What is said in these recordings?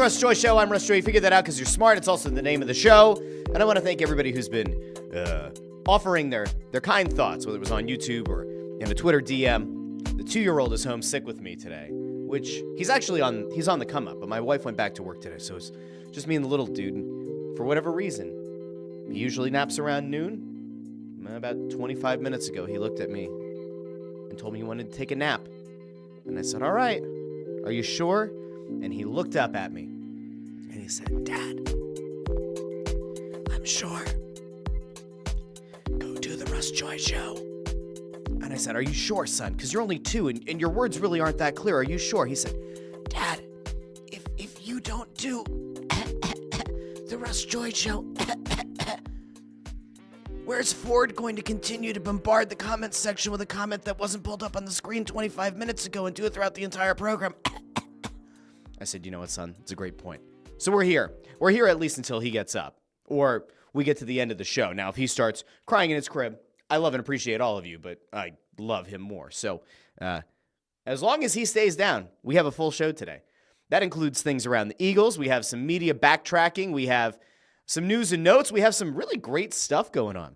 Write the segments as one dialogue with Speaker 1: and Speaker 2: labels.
Speaker 1: Russ Joy Show. I'm Russ Joy. You figured that out because you're smart. It's also the name of the show. And I want to thank everybody who's been offering their kind thoughts, whether it was on YouTube or in a Twitter DM. The 2-year-old is home sick with me today, which he's on the come up, but my wife went back to work today, so it's just me and the little dude. And for whatever reason, he usually naps around noon. About 25 minutes ago, he looked at me and told me he wanted to take a nap. And I said, all right, are you sure? And he looked up at me and he said, Dad, I'm sure. Go do the Russ Joy Show. And I said, are you sure, son? Because you're only 2 and your words really aren't that clear. Are you sure? He said, Dad, if you don't do the Russ Joy Show, where's Ford going to continue to bombard the comments section with a comment that wasn't pulled up on the screen 25 minutes ago and do it throughout the entire program? I said, you know what, son? It's a great point. So we're here. We're here at least until he gets up or we get to the end of the show. Now, if he starts crying in his crib, I love and appreciate all of you, but I love him more. So as long as he stays down, we have a full show today. That includes things around the Eagles. We have some media backtracking. We have some news and notes. We have some really great stuff going on.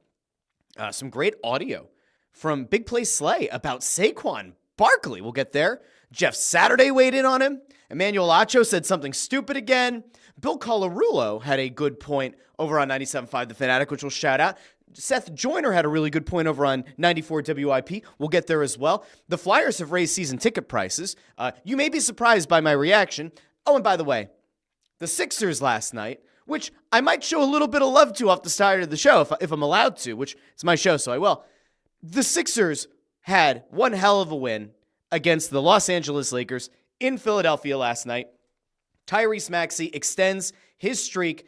Speaker 1: Some great audio from Big Play Slay about Saquon Barkley. We'll get there. Jeff Saturday weighed in on him. Emmanuel Acho said something stupid again. Bill Colarulo had a good point over on 97.5 The Fanatic, which we'll shout out. Seth Joyner had a really good point over on 94 WIP. We'll get there as well. The Flyers have raised season ticket prices. You may be surprised by my reaction. Oh, and by the way, the Sixers last night, which I might show a little bit of love to off the start of the show if I'm allowed to, which it's my show, so I will. The Sixers had one hell of a win against the Los Angeles Lakers in Philadelphia last night. Tyrese Maxey extends his streak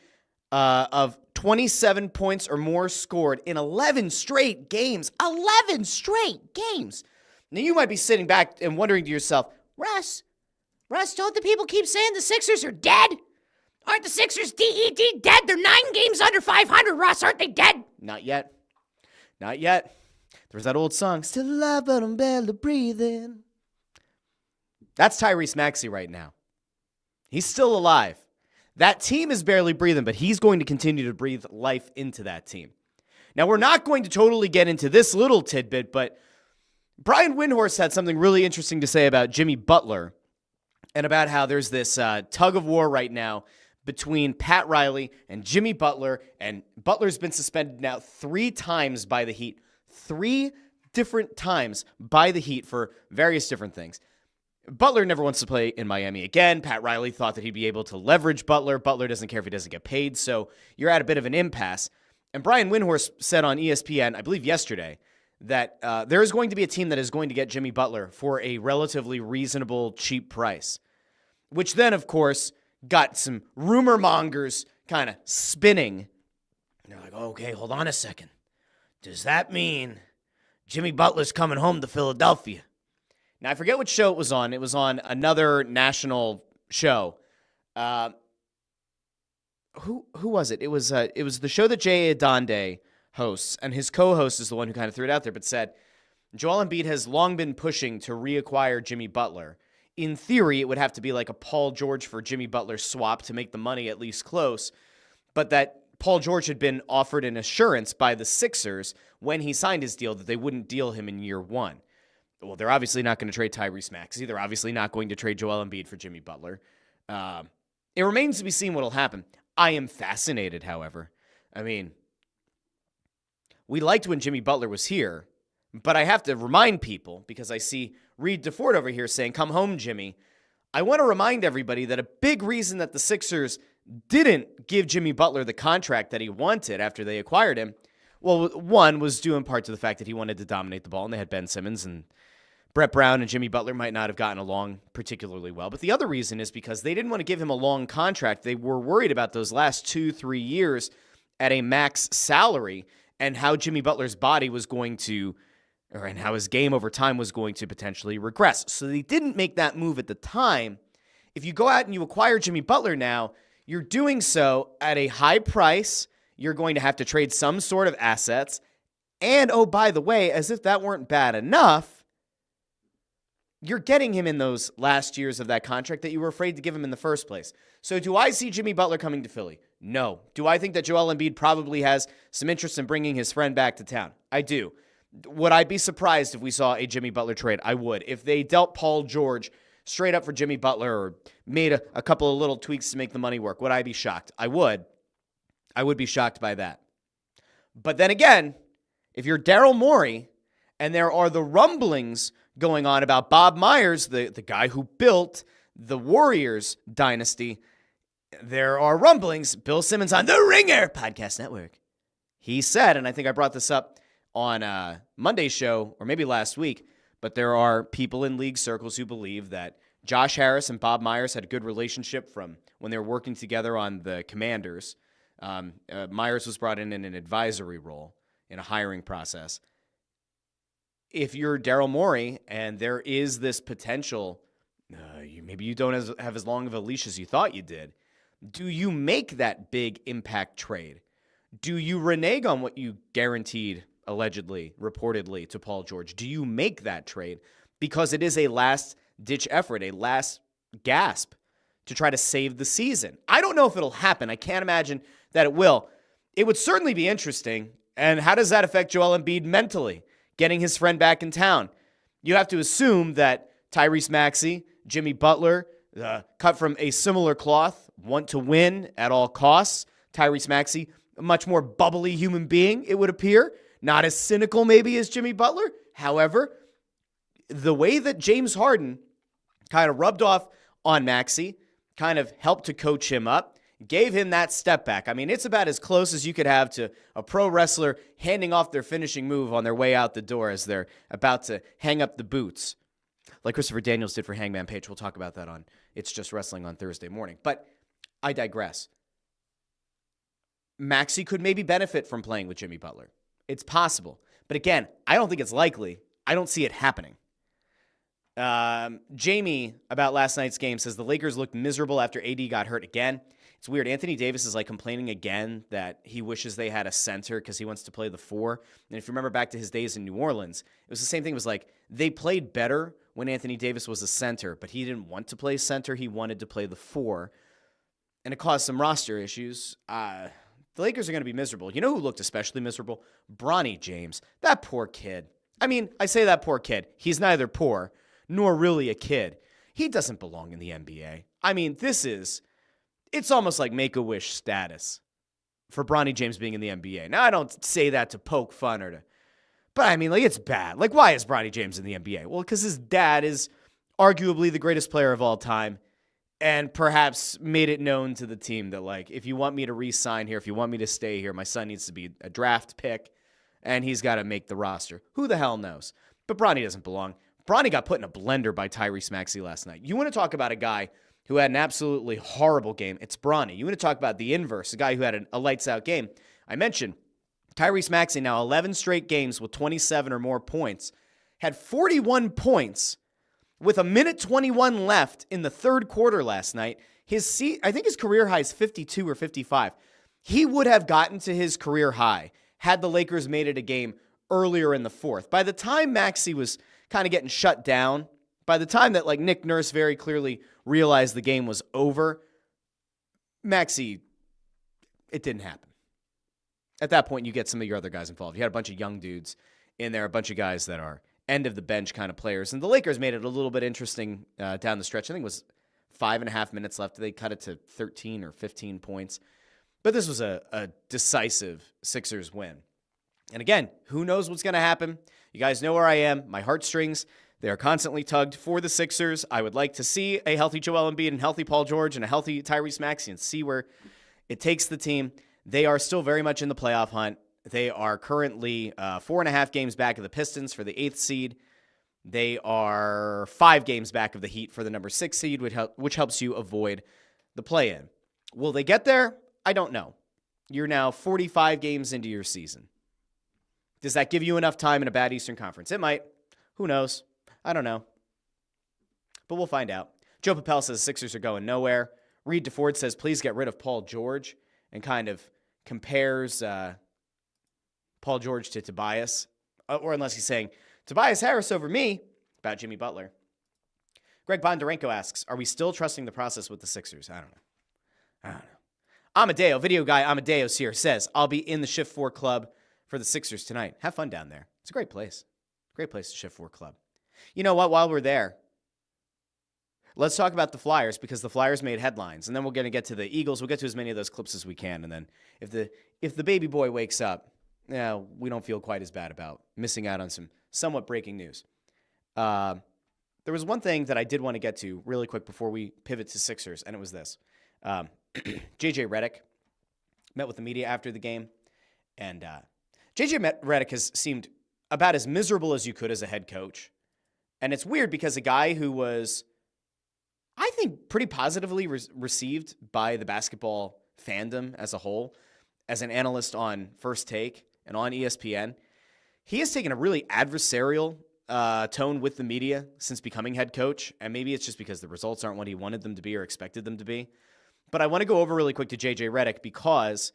Speaker 1: of 27 points or more scored in 11 straight games. 11 straight games. Now, you might be sitting back and wondering to yourself, Russ, don't the people keep saying the Sixers are dead? Aren't the Sixers DED dead? They're 9 games under 500, Russ. Aren't they dead? Not yet. Not yet. There's that old song, still alive, but I'm barely breathing. That's Tyrese Maxey right now. He's still alive. That team is barely breathing, but he's going to continue to breathe life into that team. Now, we're not going to totally get into this little tidbit, but Brian Windhorst had something really interesting to say about Jimmy Butler and about how there's this tug of war right now between Pat Riley and Jimmy Butler, and Butler's been suspended now 3 times by the Heat. 3 different times by the Heat for various different things. Butler never wants to play in Miami again. Pat Riley thought that he'd be able to leverage Butler. Butler doesn't care if he doesn't get paid, so you're at a bit of an impasse. And Brian Windhorst said on ESPN, I believe yesterday, that there is going to be a team that is going to get Jimmy Butler for a relatively reasonable, cheap price, which then, of course, got some rumor mongers kind of spinning. And they're like, okay, hold on a second. Does that mean Jimmy Butler's coming home to Philadelphia? Now, I forget which show it was on. It was on another national show. Who was it? It was the show that Jay Adonde hosts, and his co-host is the one who kind of threw it out there, but said, Joel Embiid has long been pushing to reacquire Jimmy Butler. In theory, it would have to be like a Paul George for Jimmy Butler swap to make the money at least close, but that Paul George had been offered an assurance by the Sixers when he signed his deal that they wouldn't deal him in year 1. Well, they're obviously not going to trade Tyrese Maxey. They're obviously not going to trade Joel Embiid for Jimmy Butler. It remains to be seen what will happen. I am fascinated, however. I mean, we liked when Jimmy Butler was here, but I have to remind people, because I see Reed DeFord over here saying, come home, Jimmy. I want to remind everybody that a big reason that the Sixers didn't give Jimmy Butler the contract that he wanted after they acquired him, well, one was due in part to the fact that he wanted to dominate the ball, and they had Ben Simmons, and Brett Brown and Jimmy Butler might not have gotten along particularly well. But the other reason is because they didn't want to give him a long contract. They were worried about those last 2-3 years at a max salary and how Jimmy Butler's body was going to, and how his game over time was going to potentially regress. So they didn't make that move at the time. If you go out and you acquire Jimmy Butler now, you're doing so at a high price. You're going to have to trade some sort of assets. And, oh, by the way, as if that weren't bad enough, you're getting him in those last years of that contract that you were afraid to give him in the first place. So do I see Jimmy Butler coming to Philly? No. Do I think that Joel Embiid probably has some interest in bringing his friend back to town? I do. Would I be surprised if we saw a Jimmy Butler trade? I would. If they dealt Paul George straight up for Jimmy Butler or made a couple of little tweaks to make the money work, would I be shocked? I would. I would be shocked by that. But then again, if you're Daryl Morey and there are the rumblings going on about Bob Myers, the guy who built the Warriors dynasty, there are rumblings. Bill Simmons on the Ringer Podcast Network. He said, and I think I brought this up on Monday's show, or maybe last week, but there are people in league circles who believe that Josh Harris and Bob Myers had a good relationship from when they were working together on the Commanders. Myers was brought in an advisory role in a hiring process. If you're Daryl Morey and there is this potential, maybe you don't have as long of a leash as you thought you did, do you make that big impact trade? Do you renege on what you guaranteed, allegedly, reportedly, to Paul George? Do you make that trade? Because it is a last-ditch effort, a last gasp to try to save the season. I don't know if it'll happen. I can't imagine that it will. It would certainly be interesting. And how does that affect Joel Embiid mentally, getting his friend back in town? You have to assume that Tyrese Maxey, Jimmy Butler, cut from a similar cloth, want to win at all costs. Tyrese Maxey, a much more bubbly human being, it would appear. Not as cynical maybe as Jimmy Butler. However, the way that James Harden kind of rubbed off on Maxey, kind of helped to coach him up, gave him that step back. I mean, it's about as close as you could have to a pro wrestler handing off their finishing move on their way out the door as they're about to hang up the boots, like Christopher Daniels did for Hangman Page. We'll talk about that on It's Just Wrestling on Thursday morning. But I digress. Maxey could maybe benefit from playing with Jimmy Butler. It's possible. But again, I don't think it's likely. I don't see it happening. Jamie, about last night's game, says the Lakers looked miserable after AD got hurt again. It's weird. Anthony Davis is like complaining again that he wishes they had a center because he wants to play the 4. And if you remember back to his days in New Orleans, it was the same thing. It was like they played better when Anthony Davis was a center, but he didn't want to play center. He wanted to play the 4. And it caused some roster issues. The Lakers are going to be miserable. You know who looked especially miserable? Bronny James. That poor kid. I mean, I say that poor kid. He's neither poor nor really a kid. He doesn't belong in the NBA. I mean, it's almost like Make-A-Wish status for Bronny James being in the NBA. Now, I don't say that to poke fun but I mean, like, it's bad. Like, why is Bronny James in the NBA? Well, because his dad is arguably the greatest player of all time and perhaps made it known to the team that, like, if you want me to re-sign here, if you want me to stay here, my son needs to be a draft pick, and he's got to make the roster. Who the hell knows? But Bronny doesn't belong. Bronny got put in a blender by Tyrese Maxey last night. You want to talk about a guy who had an absolutely horrible game? It's Bronny. You want to talk about the inverse, a guy who had a lights-out game. I mentioned Tyrese Maxey, now 11 straight games with 27 or more points, had 41 points with 1:21 left in the third quarter last night. I think his career high is 52 or 55. He would have gotten to his career high had the Lakers made it a game earlier in the fourth. By the time Maxey was kind of getting shut down, by the time that like Nick Nurse very clearly realized the game was over, Maxey, it didn't happen. At that point, you get some of your other guys involved. You had a bunch of young dudes in there, a bunch of guys that are end-of-the-bench kind of players. And the Lakers made it a little bit interesting down the stretch. I think it was 5.5 minutes left. They cut it to 13 or 15 points. But this was a decisive Sixers win. And again, who knows what's going to happen? You guys know where I am. My heartstrings, they are constantly tugged for the Sixers. I would like to see a healthy Joel Embiid and healthy Paul George and a healthy Tyrese Maxey and see where it takes the team. They are still very much in the playoff hunt. They are currently 4.5 games back of the Pistons for the 8th seed. They are 5 games back of the Heat for the number 6 seed, which helps you avoid the play-in. Will they get there? I don't know. You're now 45 games into your season. Does that give you enough time in a bad Eastern Conference? It might. Who knows? I don't know. But we'll find out. Joe Papel says Sixers are going nowhere. Reed DeFord says, please get rid of Paul George, and kind of compares Paul George to Tobias. Or unless he's saying, Tobias Harris over me, about Jimmy Butler. Greg Bondarenko asks, are we still trusting the process with the Sixers? I don't know. Amadeo, video guy Amadeo's here, says, I'll be in the Shift 4 Club for the Sixers tonight. Have fun down there. It's a great place. Great place to Shift 4 Club. You know what? While we're there, let's talk about the Flyers, because the Flyers made headlines, and then we're going to get to the Eagles. We'll get to as many of those clips as we can, and then if the baby boy wakes up, we don't feel quite as bad about missing out on some somewhat breaking news. There was one thing that I did want to get to really quick before we pivot to Sixers, and it was this. JJ Redick met with the media after the game, and JJ Redick has seemed about as miserable as you could as a head coach. And it's weird because a guy who was, I think, pretty positively received by the basketball fandom as a whole, as an analyst on First Take and on ESPN, he has taken a really adversarial tone with the media since becoming head coach. And maybe it's just because the results aren't what he wanted them to be or expected them to be. But I want to go over really quick to JJ Redick because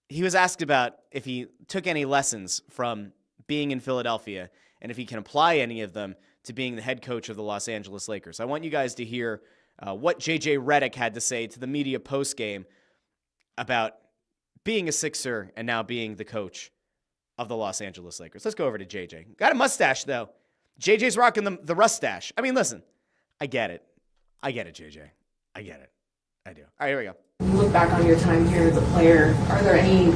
Speaker 1: he was asked about if he took any lessons from being in Philadelphia and if he can apply any of them to being the head coach of the Los Angeles Lakers. I want you guys to hear what JJ Redick had to say to the media post-game about being a Sixer and now being the coach of the Los Angeles Lakers. Let's go over to JJ. Got a mustache, though. JJ's rocking the rustache. I mean, listen, I get it, JJ. I get it. I do. All right, here we go.
Speaker 2: You look back on your time here as a player, are there any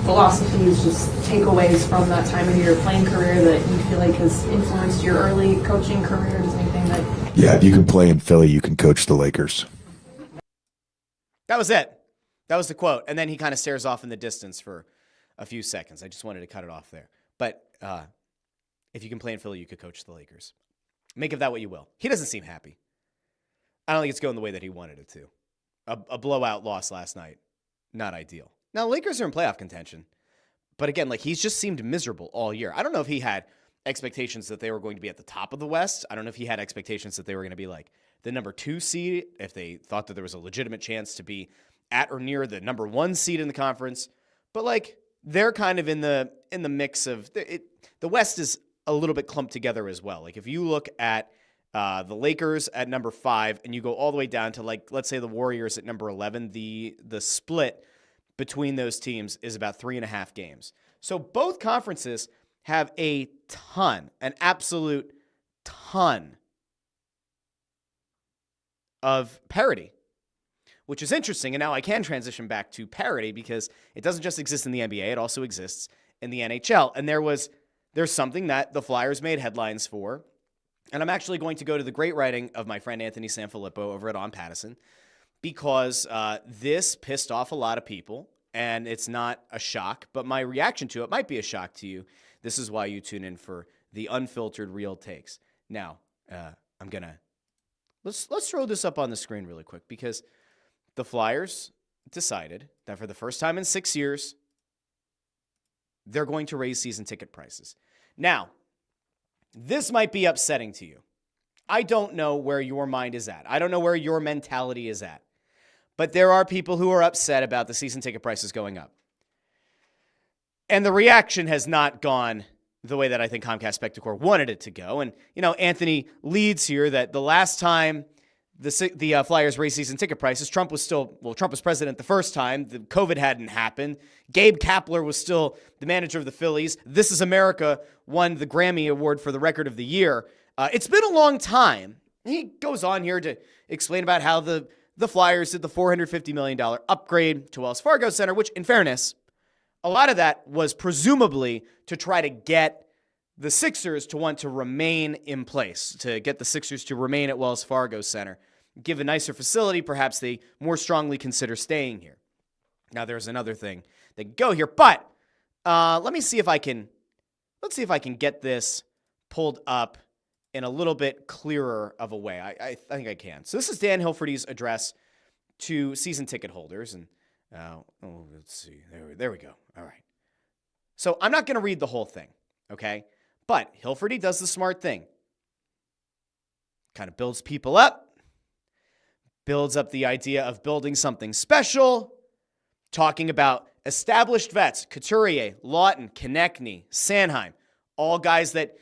Speaker 2: philosophies, just takeaways from that time in your playing career that you feel like has influenced your early coaching career? Is anything that...
Speaker 3: Yeah, if you can play in Philly, you can coach the Lakers.
Speaker 1: That was it. That was the quote. And then he kind of stares off in the distance for a few seconds. I just wanted to cut it off there. But if you can play in Philly, you could coach the Lakers. Make of that what you will. He doesn't seem happy. I don't think it's going the way that he wanted it to. A blowout loss last night, not ideal. Now, Lakers are in playoff contention. But again, he's just seemed miserable all year. I don't know if he had expectations that they were going to be at the top of the West. I don't know if he had expectations that they were going to be the number 2 seed, if they thought that there was a legitimate chance to be at or near the number 1 seed in the conference. But they're kind of in the mix of the West is a little bit clumped together as well. If you look at the Lakers at number 5 and you go all the way down to let's say the Warriors at number 11, the split between those teams is about 3.5 games. So both conferences have an absolute ton of parity, which is interesting. And now I can transition back to parity because it doesn't just exist in the NBA. It also exists in the NHL. And there's something that the Flyers made headlines for. And I'm actually going to go to the great writing of my friend Anthony Sanfilippo over at On Pattison because this pissed off a lot of people, and it's not a shock, but my reaction to it might be a shock to you. This is why you tune in for the unfiltered real takes. Now, let's throw this up on the screen really quick because the Flyers decided that for the first time in 6 years, they're going to raise season ticket prices. Now, this might be upsetting to you. I don't know where your mind is at. I don't know where your mentality is at. But there are people who are upset about the season ticket prices going up. And the reaction has not gone the way that I think Comcast Spectacor wanted it to go. And, Anthony leads here that the last time the Flyers raised season ticket prices, Trump was president the first time. The COVID hadn't happened. Gabe Kapler was still the manager of the Phillies. This Is America won the Grammy Award for the Record of the Year. It's been a long time. He goes on here to explain about how the Flyers did the $450 million upgrade to Wells Fargo Center, which, in fairness, a lot of that was presumably to try to get the Sixers to want to remain in place, to get the Sixers to remain at Wells Fargo Center. Give a nicer facility, perhaps they more strongly consider staying here. Now, there's another thing that can go here, but let's see if I can get this pulled up in a little bit clearer of a way. I think I can. So this is Dan Hilferty's address to season ticket holders, and let's see. There we go. All right. So I'm not going to read the whole thing, okay? But Hilferty does the smart thing. Kind of builds people up, builds up the idea of building something special, talking about established vets, Couturier, Lawton, Konechny, Sanheim, all guys that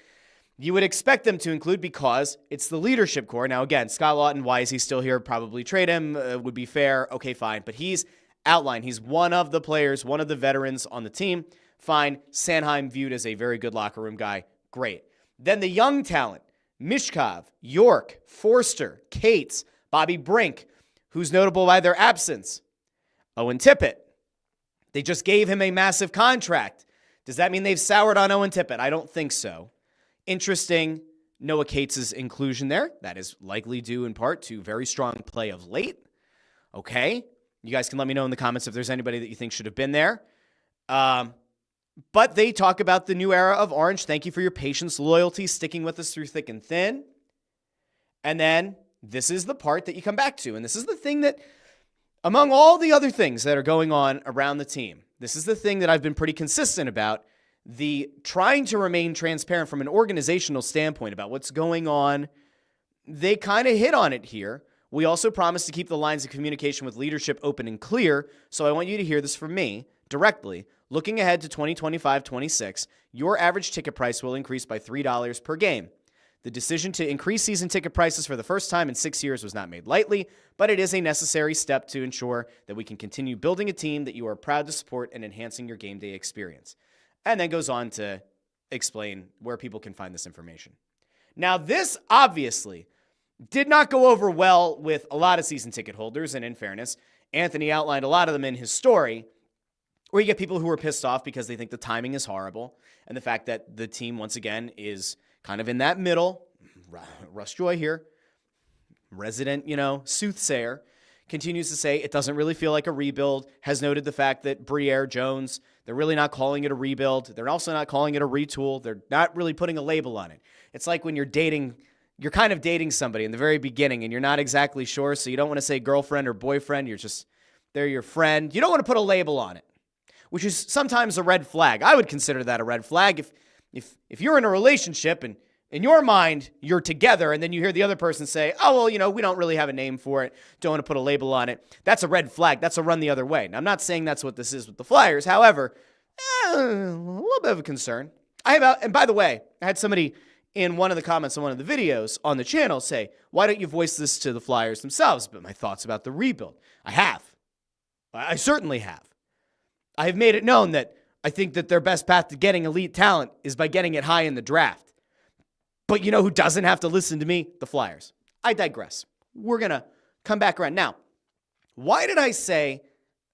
Speaker 1: you would expect them to include because it's the leadership core. Now, again, Scott Lawton, why is he still here? Probably trade him, would be fair. Okay, fine. But he's outlined. He's one of the players, one of the veterans on the team. Fine. Sanheim viewed as a very good locker room guy. Great. Then the young talent, Mishkov, York, Forster, Cates, Bobby Brink, who's notable by their absence. Owen Tippett. They just gave him a massive contract. Does that mean they've soured on Owen Tippett? I don't think so. Interesting, Noah Cates' inclusion there. That is likely due in part to very strong play of late. Okay. You guys can let me know in the comments if there's anybody that you think should have been there. But they talk about the new era of Orange. Thank you for your patience, loyalty, sticking with us through thick and thin. And then this is the part that you come back to. And this is the thing that, among all the other things that are going on around the team, this is the thing that I've been pretty consistent about. The trying to remain transparent from an organizational standpoint about what's going on. They kind of hit on it here. We also promised to keep the lines of communication with leadership open and clear. So I want you to hear this from me directly. Looking ahead to 2025-26, your average ticket price will increase by $3 per game. The decision to increase season ticket prices for the first time in 6 years was not made lightly, but it is a necessary step to ensure that we can continue building a team that you are proud to support and enhancing your game day experience. And then goes on to explain where people can find this information. Now, this obviously did not go over well with a lot of season ticket holders, and in fairness, Anthony outlined a lot of them in his story, where you get people who are pissed off because they think the timing is horrible, and the fact that the team, once again, is kind of in that middle. Russ Joy here, resident, soothsayer, continues to say it doesn't really feel like a rebuild, has noted the fact that Briere, Jones, they're really not calling it a rebuild. They're also not calling it a retool. They're not really putting a label on it. It's like when you're kind of dating somebody in the very beginning and you're not exactly sure, so you don't want to say girlfriend or boyfriend. They're your friend. You don't want to put a label on it, which is sometimes a red flag. I would consider that a red flag. If you're in a relationship and in your mind, you're together, and then you hear the other person say, oh, well, we don't really have a name for it. Don't want to put a label on it. That's a red flag. That's a run the other way. Now, I'm not saying that's what this is with the Flyers. However, a little bit of a concern. And by the way, I had somebody in one of the comments on one of the videos on the channel say, why don't you voice this to the Flyers themselves? But my thoughts about the rebuild. I have. I certainly have. I have made it known that I think that their best path to getting elite talent is by getting it high in the draft. But you know who doesn't have to listen to me? The Flyers. I digress. We're going to come back around. Now, why did I say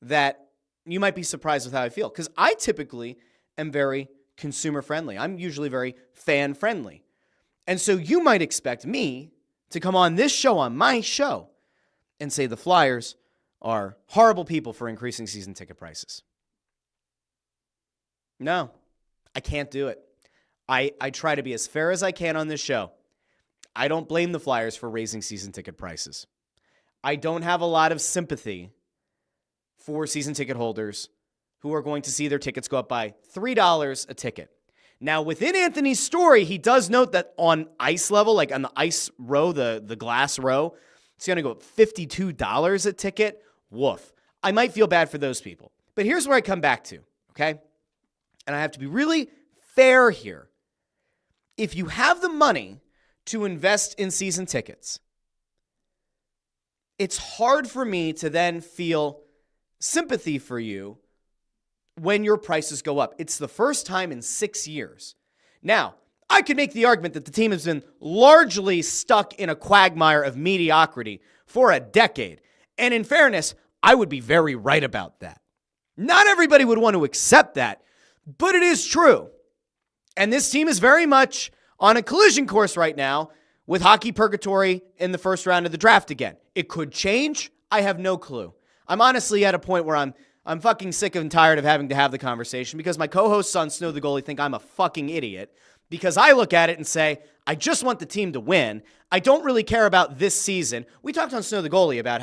Speaker 1: that you might be surprised with how I feel? Because I typically am very consumer friendly. I'm usually very fan friendly. And so you might expect me to come on this show, on my show, and say the Flyers are horrible people for increasing season ticket prices. No, I can't do it. I try to be as fair as I can on this show. I don't blame the Flyers for raising season ticket prices. I don't have a lot of sympathy for season ticket holders who are going to see their tickets go up by $3 a ticket. Now, within Anthony's story, he does note that on ice level, like on the ice row, the glass row, it's going to go up $52 a ticket. Woof. I might feel bad for those people. But here's where I come back to, okay? And I have to be really fair here. If you have the money to invest in season tickets, it's hard for me to then feel sympathy for you when your prices go up. It's the first time in 6 years. Now, I could make the argument that the team has been largely stuck in a quagmire of mediocrity for a decade. And in fairness, I would be very right about that. Not everybody would want to accept that, but it is true. And this team is very much on a collision course right now with hockey purgatory in the first round of the draft again. It could change. I have no clue. I'm honestly at a point where I'm fucking sick and tired of having to have the conversation because my co-hosts on Snow the Goalie think I'm a fucking idiot because I look at it and say, I just want the team to win. I don't really care about this season. We talked on Snow the Goalie about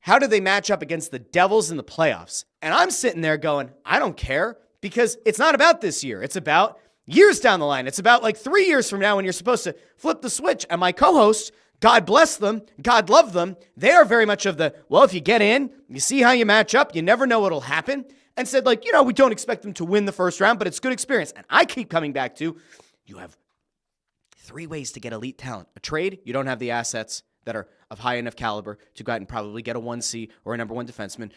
Speaker 1: how do they match up against the Devils in the playoffs? And I'm sitting there going, I don't care because it's not about this year. It's about years down the line. It's about 3 years from now when you're supposed to flip the switch. And my co-hosts, God bless them, God love them, they are very much of the, well, if you get in, you see how you match up, you never know what'll happen. And said we don't expect them to win the first round, but it's good experience. And I keep coming back to, you have 3 ways to get elite talent. A trade, you don't have the assets that are of high enough caliber to go out and probably get a 1C or a number 1 defenseman.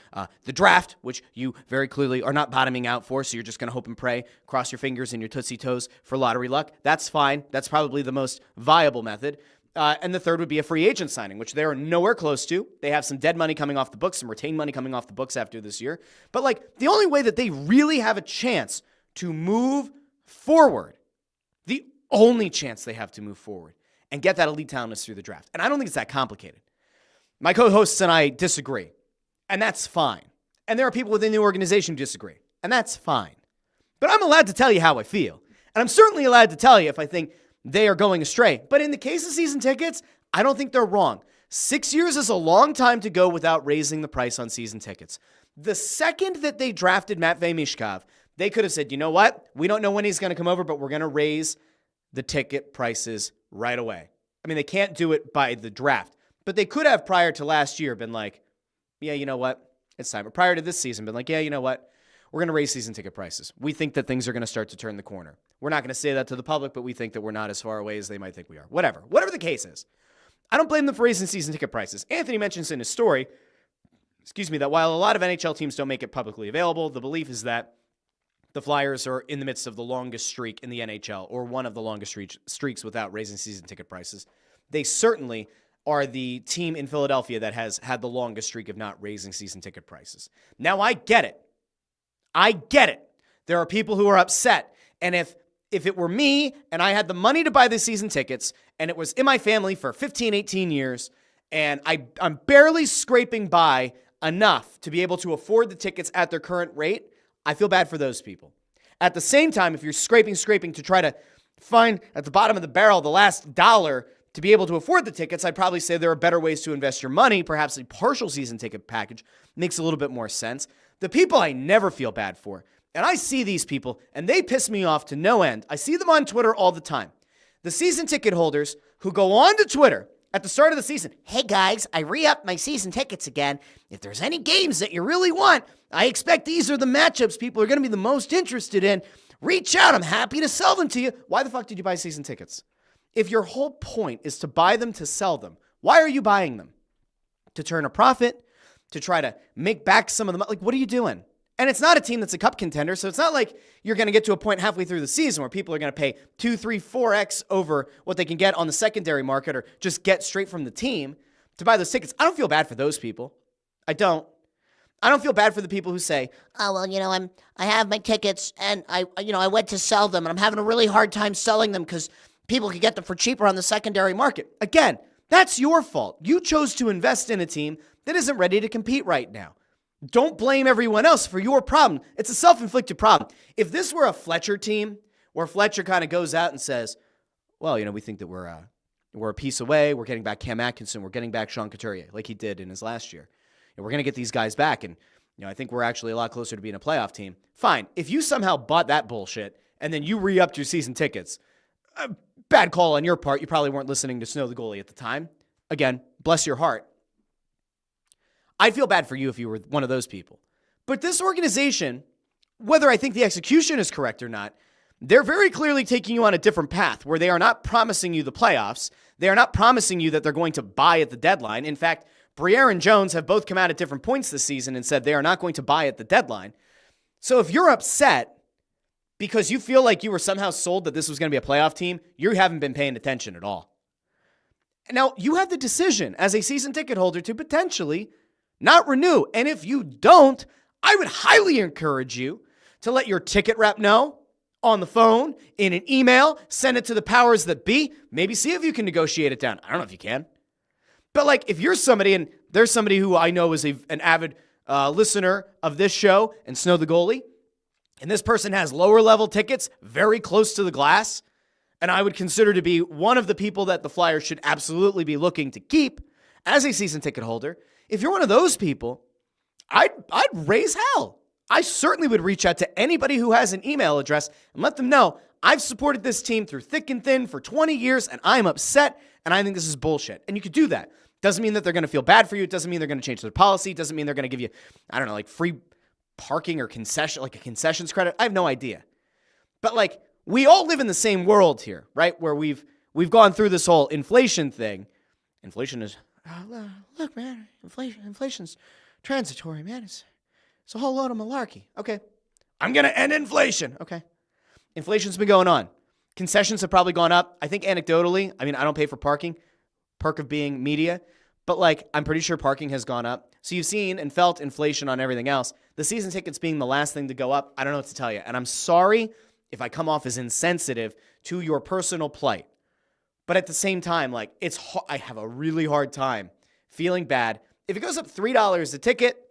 Speaker 1: The draft, which you very clearly are not bottoming out for, so you're just going to hope and pray, cross your fingers and your tootsie toes for lottery luck. That's fine. That's probably the most viable method. And the third would be a free agent signing, which they are nowhere close to. They have some dead money coming off the books, some retained money coming off the books after this year. But like the only way that they really have a chance to move forward, the only chance they have to move forward and get that elite talent is through the draft. And I don't think it's that complicated. My co-hosts and I disagree, and that's fine. And there are people within the organization who disagree, and that's fine. But I'm allowed to tell you how I feel. And I'm certainly allowed to tell you if I think they are going astray. But in the case of season tickets, I don't think they're wrong. 6 years is a long time to go without raising the price on season tickets. The second that they drafted Matvei Mishkov, they could have said, you know what? We don't know when he's going to come over, but we're going to raise the ticket prices right away. I mean, they can't do it by the draft, but they could have prior to last year been like, yeah, you know what? It's time. Or prior to this season, been like, yeah, you know what? We're going to raise season ticket prices. We think that things are going to start to turn the corner. We're not going to say that to the public, but we think that we're not as far away as they might think we are. Whatever the case is. I don't blame them for raising season ticket prices. Anthony mentions in his story, that while a lot of NHL teams don't make it publicly available, the belief is that the Flyers are in the midst of the longest streak in the NHL, or one of the longest streaks without raising season ticket prices. They certainly are the team in Philadelphia that has had the longest streak of not raising season ticket prices. Now, I get it. There are people who are upset. And if it were me and I had the money to buy the season tickets and it was in my family for 15, 18 years and I'm barely scraping by enough to be able to afford the tickets at their current rate, I feel bad for those people. At the same time, if you're scraping to try to find at the bottom of the barrel the last dollar to be able to afford the tickets, I'd probably say there are better ways to invest your money. Perhaps a partial season ticket package makes a little bit more sense. The people I never feel bad for, and I see these people, and they piss me off to no end. I see them on Twitter all the time. The season ticket holders who go on to Twitter at the start of the season. Hey guys, I re-upped my season tickets again. If there's any games that you really want, I expect these are the matchups people are going to be the most interested in. Reach out. I'm happy to sell them to you. Why the fuck did you buy season tickets? If your whole point is to buy them to sell them, why are you buying them? To turn a profit? To try to make back some of them? Like, what are you doing? And it's not a team that's a cup contender, so it's not like you're going to get to a point halfway through the season where people are going to pay 2, 3, 4x over what they can get on the secondary market or just get straight from the team to buy those tickets. I don't feel bad for those people. I don't feel bad for the people who say, oh, well, I have my tickets and I went to sell them and I'm having a really hard time selling them because people could get them for cheaper on the secondary market. Again, that's your fault. You chose to invest in a team that isn't ready to compete right now. Don't blame everyone else for your problem. It's a self-inflicted problem. If this were a Fletcher team where Fletcher kind of goes out and says, well, we think that we're a piece away. We're getting back Cam Atkinson. We're getting back Sean Couturier like he did in his last year. And we're going to get these guys back. And I think we're actually a lot closer to being a playoff team. Fine. If you somehow bought that bullshit and then you re-upped your season tickets, bad call on your part. You probably weren't listening to Snow the Goalie at the time. Again, bless your heart. I'd feel bad for you if you were one of those people. But this organization, whether I think the execution is correct or not, they're very clearly taking you on a different path where they are not promising you the playoffs. They are not promising you that they're going to buy at the deadline. In fact, Briere and Jones have both come out at different points this season and said they are not going to buy at the deadline. So if you're upset because you feel like you were somehow sold that this was going to be a playoff team, you haven't been paying attention at all. Now, you have the decision as a season ticket holder to potentially not renew. And if you don't, I would highly encourage you to let your ticket rep know on the phone, in an email, send it to the powers that be, maybe see if you can negotiate it down. I don't know if you can. But if you're somebody, and there's somebody who I know is an avid listener of this show and Snow the Goalie, and this person has lower level tickets very close to the glass, and I would consider to be one of the people that the Flyers should absolutely be looking to keep as a season ticket holder. If you're one of those people, I'd raise hell. I certainly would reach out to anybody who has an email address and let them know I've supported this team through thick and thin for 20 years and I'm upset and I think this is bullshit. And you could do that. Doesn't mean that they're going to feel bad for you. It doesn't mean they're going to change their policy. It doesn't mean they're going to give you, free parking or concession, like a concessions credit. I have no idea. But we all live in the same world here, right? Where we've gone through this whole inflation thing. Inflation is, look, man, inflation's transitory, man. It's a whole load of malarkey. Okay. I'm going to end inflation. Okay. Inflation's been going on. Concessions have probably gone up. I think anecdotally, I mean, I don't pay for parking, perk of being media, but like, I'm pretty sure parking has gone up. So you've seen and felt inflation on everything else. The season tickets being the last thing to go up, I don't know what to tell you. And I'm sorry if I come off as insensitive to your personal plight. But at the same time, like, I have a really hard time feeling bad. If it goes up $3 a ticket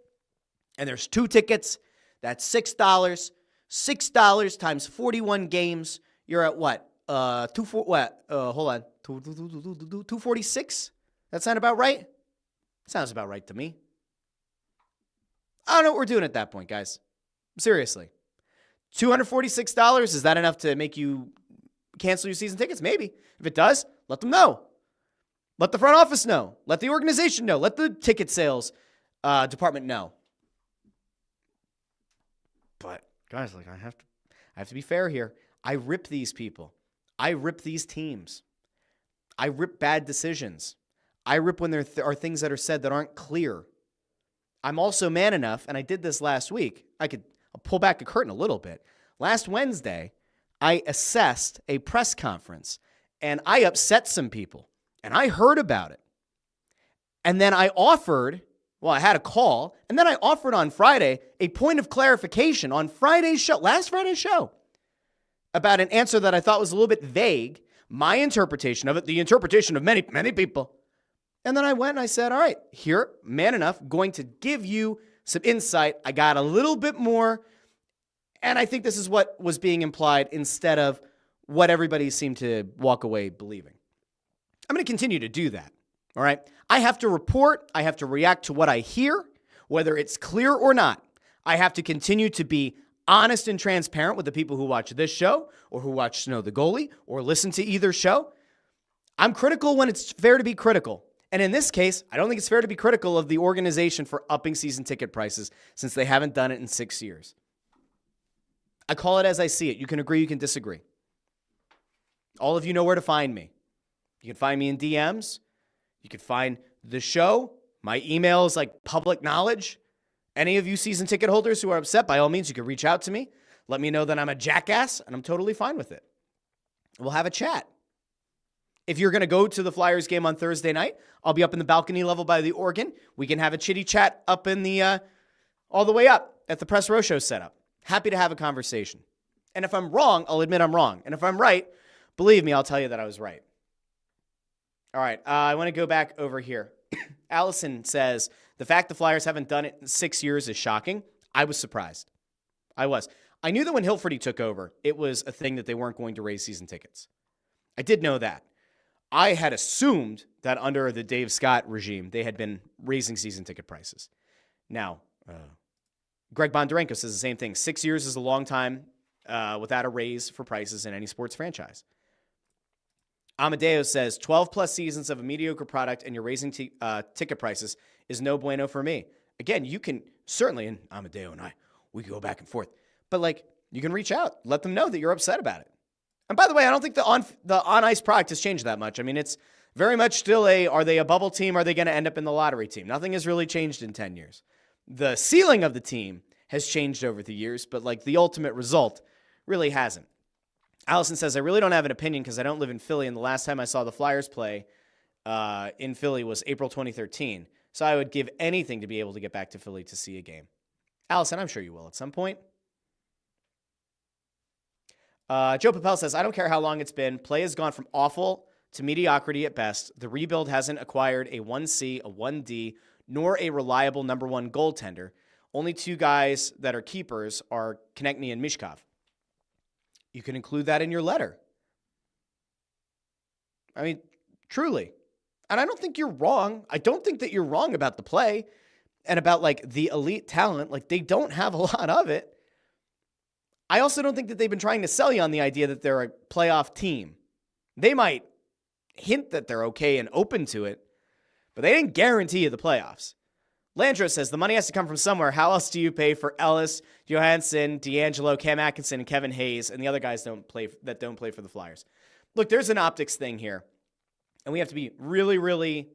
Speaker 1: and there's 2 tickets, that's $6. $6 times 41 games, you're at what? Hold on. 246? That sound about right? Sounds about right to me. I don't know what we're doing at that point, guys. Seriously. $246, is that enough to make you cancel your season tickets? Maybe. If it does, let them know. Let the front office know. Let the organization know. Let the ticket sales department know. But guys, like, I have to be fair here. I rip these people. I rip these teams. I rip bad decisions. I rip when there are things that are said that aren't clear. I'm also man enough, and I did this last week. I'll pull back the curtain a little bit. Last Wednesday, I assessed a press conference, and I upset some people, and I heard about it. And then I had a call, and then I offered on Friday a point of clarification on last Friday's show, about an answer that I thought was a little bit vague, my interpretation of it, the interpretation of many, many people. And then I went and I said, all right, here, man enough, going to give you some insight. I got a little bit more, and I think this is what was being implied instead of what everybody seemed to walk away believing. I'm going to continue to do that, all right? I have to report. I have to react to what I hear, whether it's clear or not. I have to continue to be honest and transparent with the people who watch this show or who watch Snow the Goalie or listen to either show. I'm critical when it's fair to be critical. And in this case, I don't think it's fair to be critical of the organization for upping season ticket prices since they haven't done it in 6 years. I call it as I see it. You can agree, you can disagree. All of you know where to find me. You can find me in DMs. You can find the show. My email is like public knowledge. Any of you season ticket holders who are upset, by all means, you can reach out to me. Let me know that I'm a jackass, and I'm totally fine with it. We'll have a chat. If you're going to go to the Flyers game on Thursday night, I'll be up in the balcony level by the organ. We can have a chitty chat up in the, all the way up at the Press Row Show setup. Happy to have a conversation. And if I'm wrong, I'll admit I'm wrong. And if I'm right, believe me, I'll tell you that I was right. All right, I want to go back over here. Allison says, the fact the Flyers haven't done it in 6 years is shocking. I was surprised. I was. I knew that when Hilferty took over, it was a thing that they weren't going to raise season tickets. I did know that. I had assumed that under the Dave Scott regime, they had been raising season ticket prices. Now, Greg Bondarenko says the same thing. 6 years is a long time without a raise for prices in any sports franchise. Amadeo says 12-plus seasons of a mediocre product and you're raising ticket prices is no bueno for me. Again, you can certainly, and Amadeo and I, we can go back and forth. But, like, you can reach out. Let them know that you're upset about it. And by the way, I don't think the on-ice product has changed that much. I mean, it's very much still are they a bubble team? Are they going to end up in the lottery team? Nothing has really changed in 10 years. The ceiling of the team has changed over the years, but, like, the ultimate result really hasn't. Allison says, I really don't have an opinion because I don't live in Philly, and the last time I saw the Flyers play in Philly was April 2013. So I would give anything to be able to get back to Philly to see a game. Allison, I'm sure you will at some point. Joe Papel says, I don't care how long it's been. Play has gone from awful to mediocrity at best. The rebuild hasn't acquired a 1C, a 1D, nor a reliable number one goaltender. Only 2 guys that are keepers are Konechny and Mishkov. You can include that in your letter. I mean, truly. And I don't think you're wrong. I don't think that you're wrong about the play and about, like, the elite talent. Like, they don't have a lot of it. I also don't think that they've been trying to sell you on the idea that they're a playoff team. They might hint that they're okay and open to it, but they didn't guarantee you the playoffs. Landro says, the money has to come from somewhere. How else do you pay for Ellis, Johansson, D'Angelo, Cam Atkinson, and Kevin Hayes, and the other guys don't play for the Flyers? Look, there's an optics thing here, and we have to be really, really,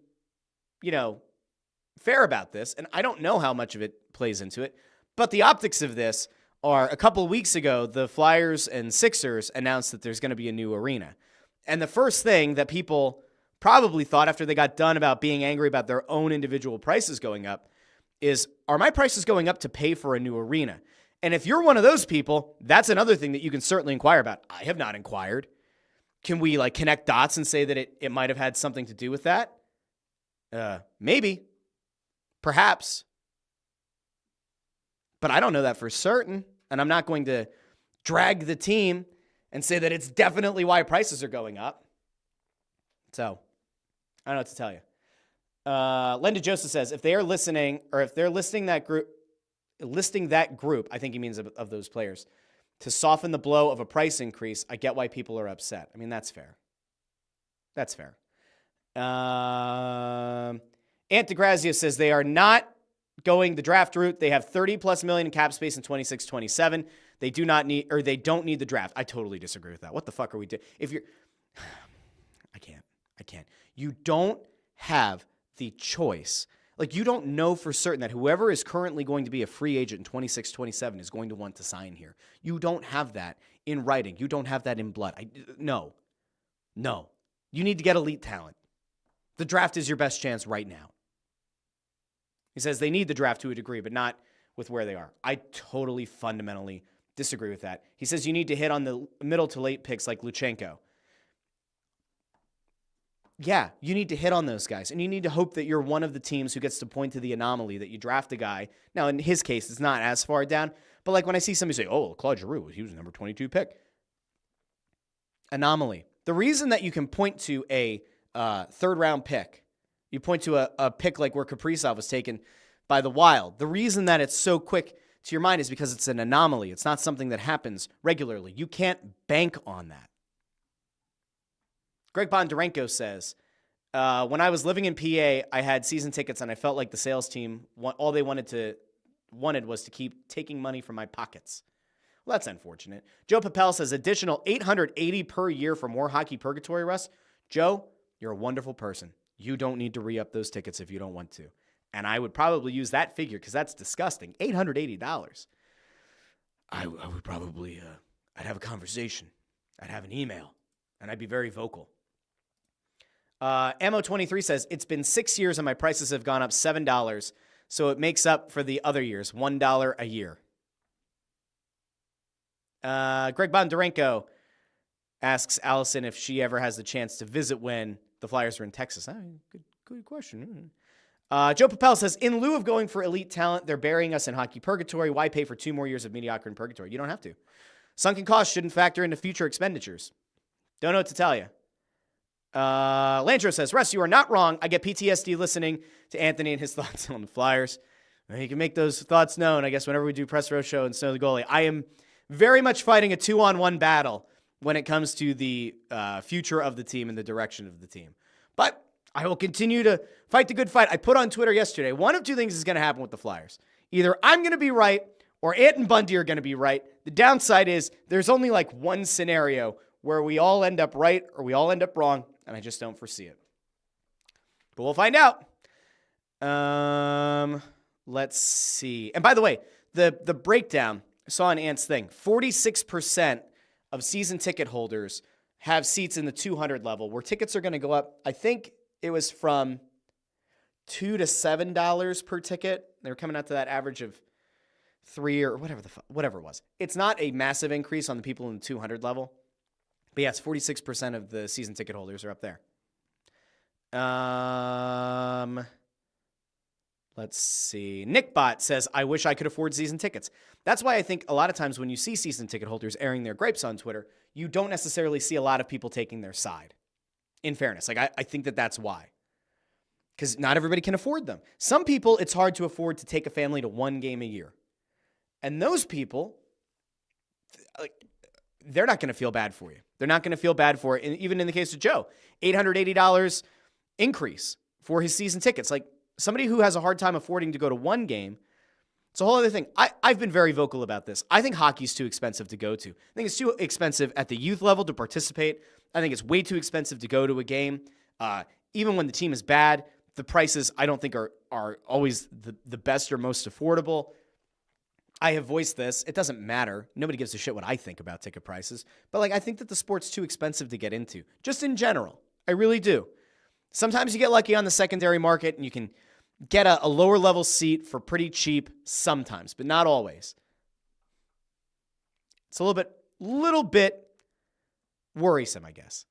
Speaker 1: fair about this, and I don't know how much of it plays into it, but the optics of this are a couple of weeks ago, the Flyers and Sixers announced that there's going to be a new arena. And the first thing that people probably thought after they got done about being angry about their own individual prices going up is, are my prices going up to pay for a new arena? And if you're one of those people, that's another thing that you can certainly inquire about. I have not inquired. Can we connect dots and say that it might have had something to do with that? Maybe. Perhaps. But I don't know that for certain. And I'm not going to drag the team and say that it's definitely why prices are going up. So, I don't know what to tell you. Linda Joseph says, if they are listening, or if they're listing that group, I think he means of those players, to soften the blow of a price increase, I get why people are upset. I mean, that's fair. That's fair. Ant DeGrazia says they are not going the draft route. They have $30+ million in cap space in 26-27. They don't need the draft. I totally disagree with that. What the fuck are we doing? If you're, I can't. You don't have the choice. You don't know for certain that whoever is currently going to be a free agent in 26-27 is going to want to sign here. You don't have that in writing. You don't have that in blood. No. You need to get elite talent. The draft is your best chance right now. He says they need the draft to a degree, but not with where they are. I totally fundamentally disagree with that. He says you need to hit on the middle to late picks like Luchenko. Yeah, you need to hit on those guys, and you need to hope that you're one of the teams who gets to point to the anomaly that you draft a guy. Now, in his case, it's not as far down, but when I see somebody say, oh, Claude Giroux, he was number 22 pick. Anomaly. The reason that you can point to a third-round pick, you point to a pick like where Kaprizov was taken by the Wild, the reason that it's so quick to your mind is because it's an anomaly. It's not something that happens regularly. You can't bank on that. Greg Bondarenko says, when I was living in PA, I had season tickets and I felt like the sales team, all they wanted was to keep taking money from my pockets. Well, that's unfortunate. Joe Papel says, additional $880 per year for more hockey purgatory, Russ. Joe, you're a wonderful person. You don't need to re-up those tickets if you don't want to. And I would probably use that figure because that's disgusting. $880. I would probably, I'd have a conversation. I'd have an email. And I'd be very vocal. Ammo23 says, it's been 6 years and my prices have gone up $7, so it makes up for the other years, $1 a year. Greg Bondarenko asks Allison if she ever has the chance to visit when the Flyers are in Texas. Good question. Joe Papel says, in lieu of going for elite talent, they're burying us in hockey purgatory. Why pay for 2 more years of mediocre in purgatory? You don't have to. Sunken costs shouldn't factor into future expenditures. Don't know what to tell you. Landro says, Russ, you are not wrong. I get PTSD listening to Anthony and his thoughts on the Flyers. You can make those thoughts known, I guess, whenever we do Press Row Show and Snow the Goalie. I am very much fighting a 2-on-1 battle when it comes to the future of the team and the direction of the team. But I will continue to fight the good fight. I put on Twitter yesterday, one of two things is going to happen with the Flyers. Either I'm going to be right or Ant and Bundy are going to be right. The downside is there's only one scenario where we all end up right or we all end up wrong, and I just don't foresee it. But we'll find out. Let's see. And by the way, the breakdown, I saw an Ant's thing. 46% of season ticket holders have seats in the 200 level, where tickets are going to go up. I think it was from $2 to $7 per ticket. They were coming out to that average of $3 or whatever it was. It's not a massive increase on the people in the 200 level. But yes, 46% of the season ticket holders are up there. Let's see. Nickbot says, I wish I could afford season tickets. That's why I think a lot of times when you see season ticket holders airing their gripes on Twitter, you don't necessarily see a lot of people taking their side. In fairness, I think that's why. Because not everybody can afford them. Some people, it's hard to afford to take a family to one game a year. And those people, they're not going to feel bad for you. They're not going to feel bad for it. And even in the case of Joe, $880 increase for his season tickets. somebody who has a hard time affording to go to one game, it's a whole other thing. I've been very vocal about this. I think hockey's too expensive to go to. I think it's too expensive at the youth level to participate. I think it's way too expensive to go to a game. Even when the team is bad, the prices I don't think are always the best or most affordable. I have voiced this. It doesn't matter. Nobody gives a shit what I think about ticket prices. But I think that the sport's too expensive to get into, just in general. I really do. Sometimes you get lucky on the secondary market and you can get a lower level seat for pretty cheap sometimes, but not always. It's a little bit worrisome, I guess.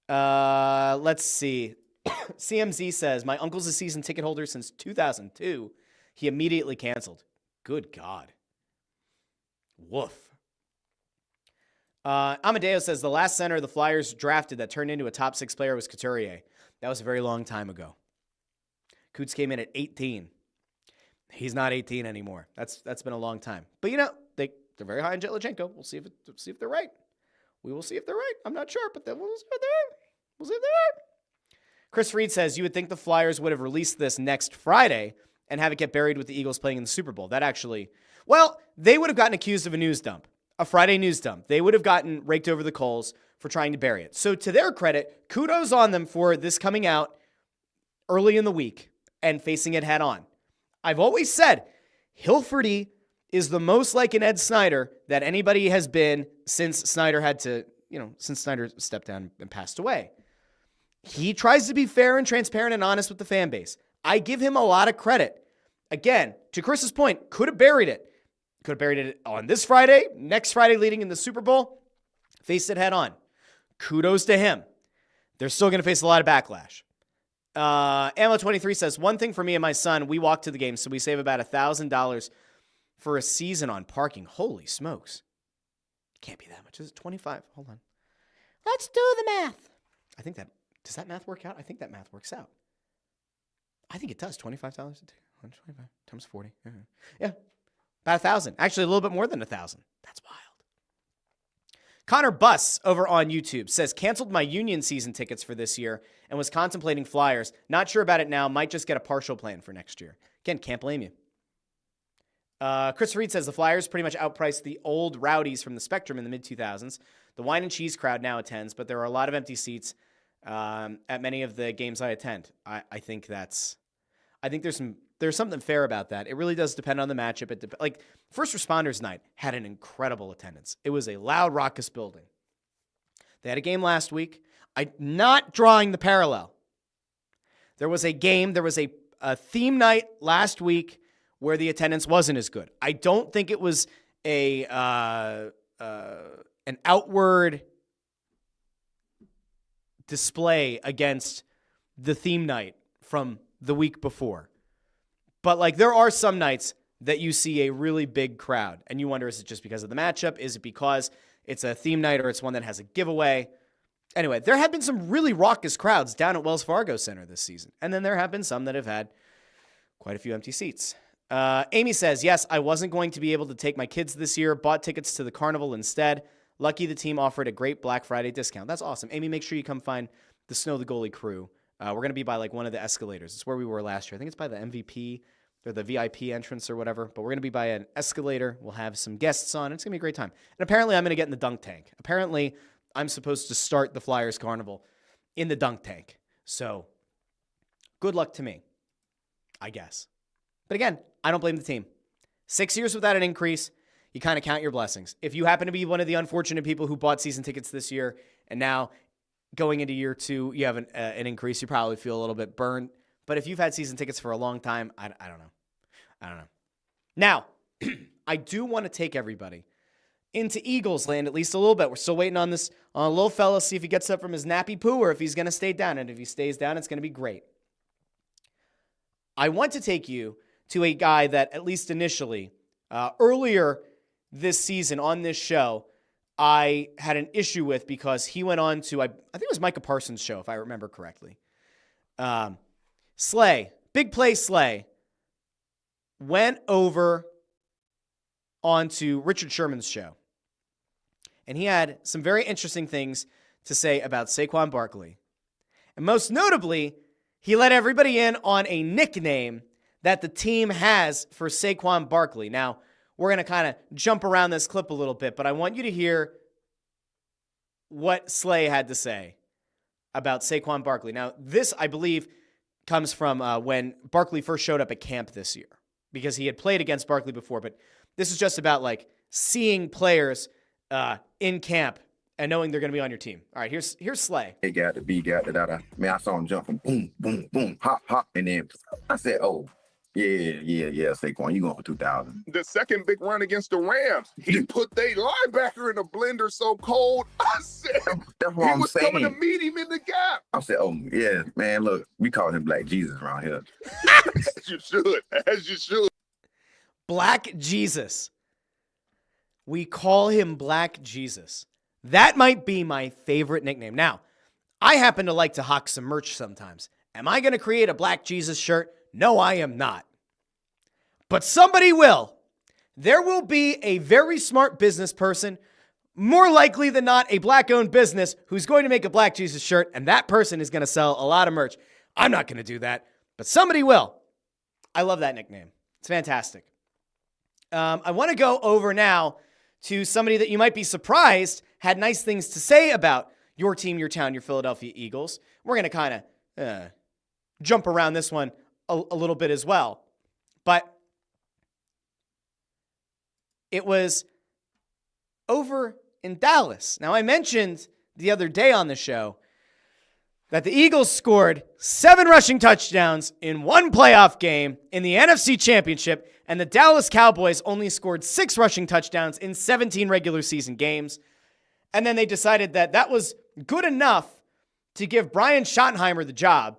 Speaker 1: Let's see. CMZ says, my uncle's a season ticket holder since 2002. He immediately canceled. Good God. Woof. Amadeo says, the last center the Flyers drafted that turned into a top 6 player was Couturier. That was a very long time ago. Coots came in at 18. He's not 18 anymore. That's been a long time. But they're very high on Jetlachenko. We'll see if they're right. We will see if they're right. I'm not sure, but then we'll see if they're right. We'll see if they're right. Chris Freed says, you would think the Flyers would have released this next Friday and have it get buried with the Eagles playing in the Super Bowl. They would have gotten accused of a news dump, a Friday news dump. They would have gotten raked over the coals for trying to bury it. So to their credit, kudos on them for this coming out early in the week and facing it head on. I've always said Hilferty is the most like an Ed Snyder that anybody has been since Snyder since Snyder stepped down and passed away. He tries to be fair and transparent and honest with the fan base. I give him a lot of credit. Again, to Chris's point, could have buried it. Could have buried it on this Friday, next Friday leading in the Super Bowl, faced it head on. Kudos to him. They're still going to face a lot of backlash. Ammo23 says, one thing for me and my son, we walk to the game, so we save about $1,000 for a season on parking. Holy smokes. Can't be that much. Is it 25? Hold on. Let's do the math. Does that math work out? I think that math works out. I think it does. $25 a day. 125 times 40. Yeah. About 1,000. Actually, a little bit more than 1,000. That's wild. Connor Buss over on YouTube says, canceled my Union season tickets for this year and was contemplating Flyers. Not sure about it now. Might just get a partial plan for next year. Again, can't blame you. Chris Reed says, the Flyers pretty much outpriced the old Rowdies from the Spectrum in the mid-2000s. The wine and cheese crowd now attends, but there are a lot of empty seats at many of the games I attend. I think there's something fair about that. It really does depend on the matchup. First Responders Night had an incredible attendance. It was a loud, raucous building. They had a game last week. I'm not drawing the parallel. There was a theme night last week where the attendance wasn't as good. I don't think it was an outward display against the theme night from the week before. But there are some nights that you see a really big crowd and you wonder, is it just because of the matchup? Is it because it's a theme night or it's one that has a giveaway? Anyway, there have been some really raucous crowds down at Wells Fargo Center this season. And then there have been some that have had quite a few empty seats. Amy says, yes, I wasn't going to be able to take my kids this year. Bought tickets to the carnival instead. Lucky the team offered a great Black Friday discount. That's awesome. Amy, make sure you come find the Snow the Goalie crew. We're going to be by one of the escalators. It's where we were last year. I think it's by the MVP or the VIP entrance or whatever. But we're going to be by an escalator. We'll have some guests on. It's going to be a great time. And apparently I'm going to get in the dunk tank. Apparently I'm supposed to start the Flyers Carnival in the dunk tank. So good luck to me, I guess. But again, I don't blame the team. 6 years without an increase, you kind of count your blessings. If you happen to be one of the unfortunate people who bought season tickets this year and now going into year 2, you have an increase, you probably feel a little bit burned. But if you've had season tickets for a long time, I don't know. Now, I do want to take everybody into Eagles land at least a little bit. We're still waiting on a little fella, see if he gets up from his nappy poo or if he's going to stay down. And if he stays down, it's going to be great. I want to take you to a guy that, at least initially, earlier this season on this show, I had an issue with because he went on to, I think it was Micah Parsons' show, if I remember correctly. Slay, Big Play Slay, went over onto Richard Sherman's show. And he had some very interesting things to say about Saquon Barkley. And most notably, He let everybody in on a nickname that the team has for Saquon Barkley. Now, we're going to kind of jump around this clip a little bit, but I want you to hear what Slay had to say about Saquon Barkley. Now, this, I believe, comes from when Barkley first showed up at camp this year, because he had played against Barkley before, but this is just about like seeing players in camp and knowing they're going to be on your team. All right, here's Slay.
Speaker 4: A got the B got the da. Man, I saw him jump from boom, boom, boom, hop, hop, and then I said, oh, yeah, Saquon, you going for 2,000.
Speaker 5: The second big run against the Rams, he put their linebacker in a blender so cold. I said,
Speaker 4: That's what
Speaker 5: he
Speaker 4: I'm
Speaker 5: was
Speaker 4: saying.
Speaker 5: coming to meet him in the gap.
Speaker 4: I said, oh, yeah, man, look, we call him Black Jesus around here.
Speaker 5: As you should.
Speaker 1: Black Jesus. We call him Black Jesus. That might be my favorite nickname. Now, I happen to like to hawk some merch sometimes. Am I going to create a Black Jesus shirt? No, I am not. But somebody will. There will be a very smart business person, more likely than not a Black-owned business, who's going to make a Black Jesus shirt, and that person is going to sell a lot of merch. I'm not going to do that, but somebody will. I love that nickname. It's fantastic. I want to go over now to somebody that you might be surprised had nice things to say about your team, your town, your Philadelphia Eagles. We're going to kind of jump around this one a little bit as well. But it was over in Dallas. Now, I mentioned the other day on the show that the Eagles scored 7 rushing touchdowns in one playoff game in the NFC Championship, and the Dallas Cowboys only scored 6 rushing touchdowns in 17 regular season games. And then they decided that that was good enough to give Brian Schottenheimer the job.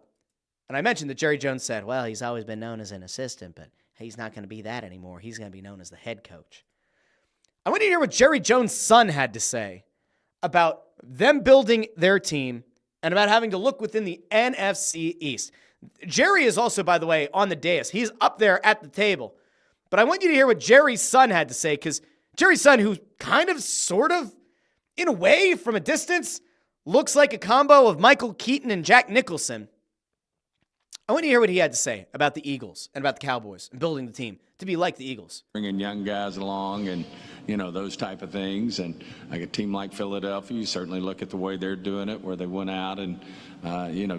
Speaker 1: And I mentioned that Jerry Jones said, well, he's always been known as an assistant, but he's not going to be that anymore. He's going to be known as the head coach. I want to hear what Jerry Jones' son had to say about them building their team and about having to look within the NFC East. Jerry is also, by the way, on the dais. He's up there at the table. But I want you to hear what Jerry's son had to say, because Jerry's son, who kind of, sort of, in a way, from a distance, looks like a combo of Michael Keaton and Jack Nicholson. I want to hear what he had to say about the Eagles and about the Cowboys and building the team to be like the Eagles.
Speaker 6: Bringing young guys along and, those type of things. And like a team like Philadelphia, you certainly look at the way they're doing it, where they went out and,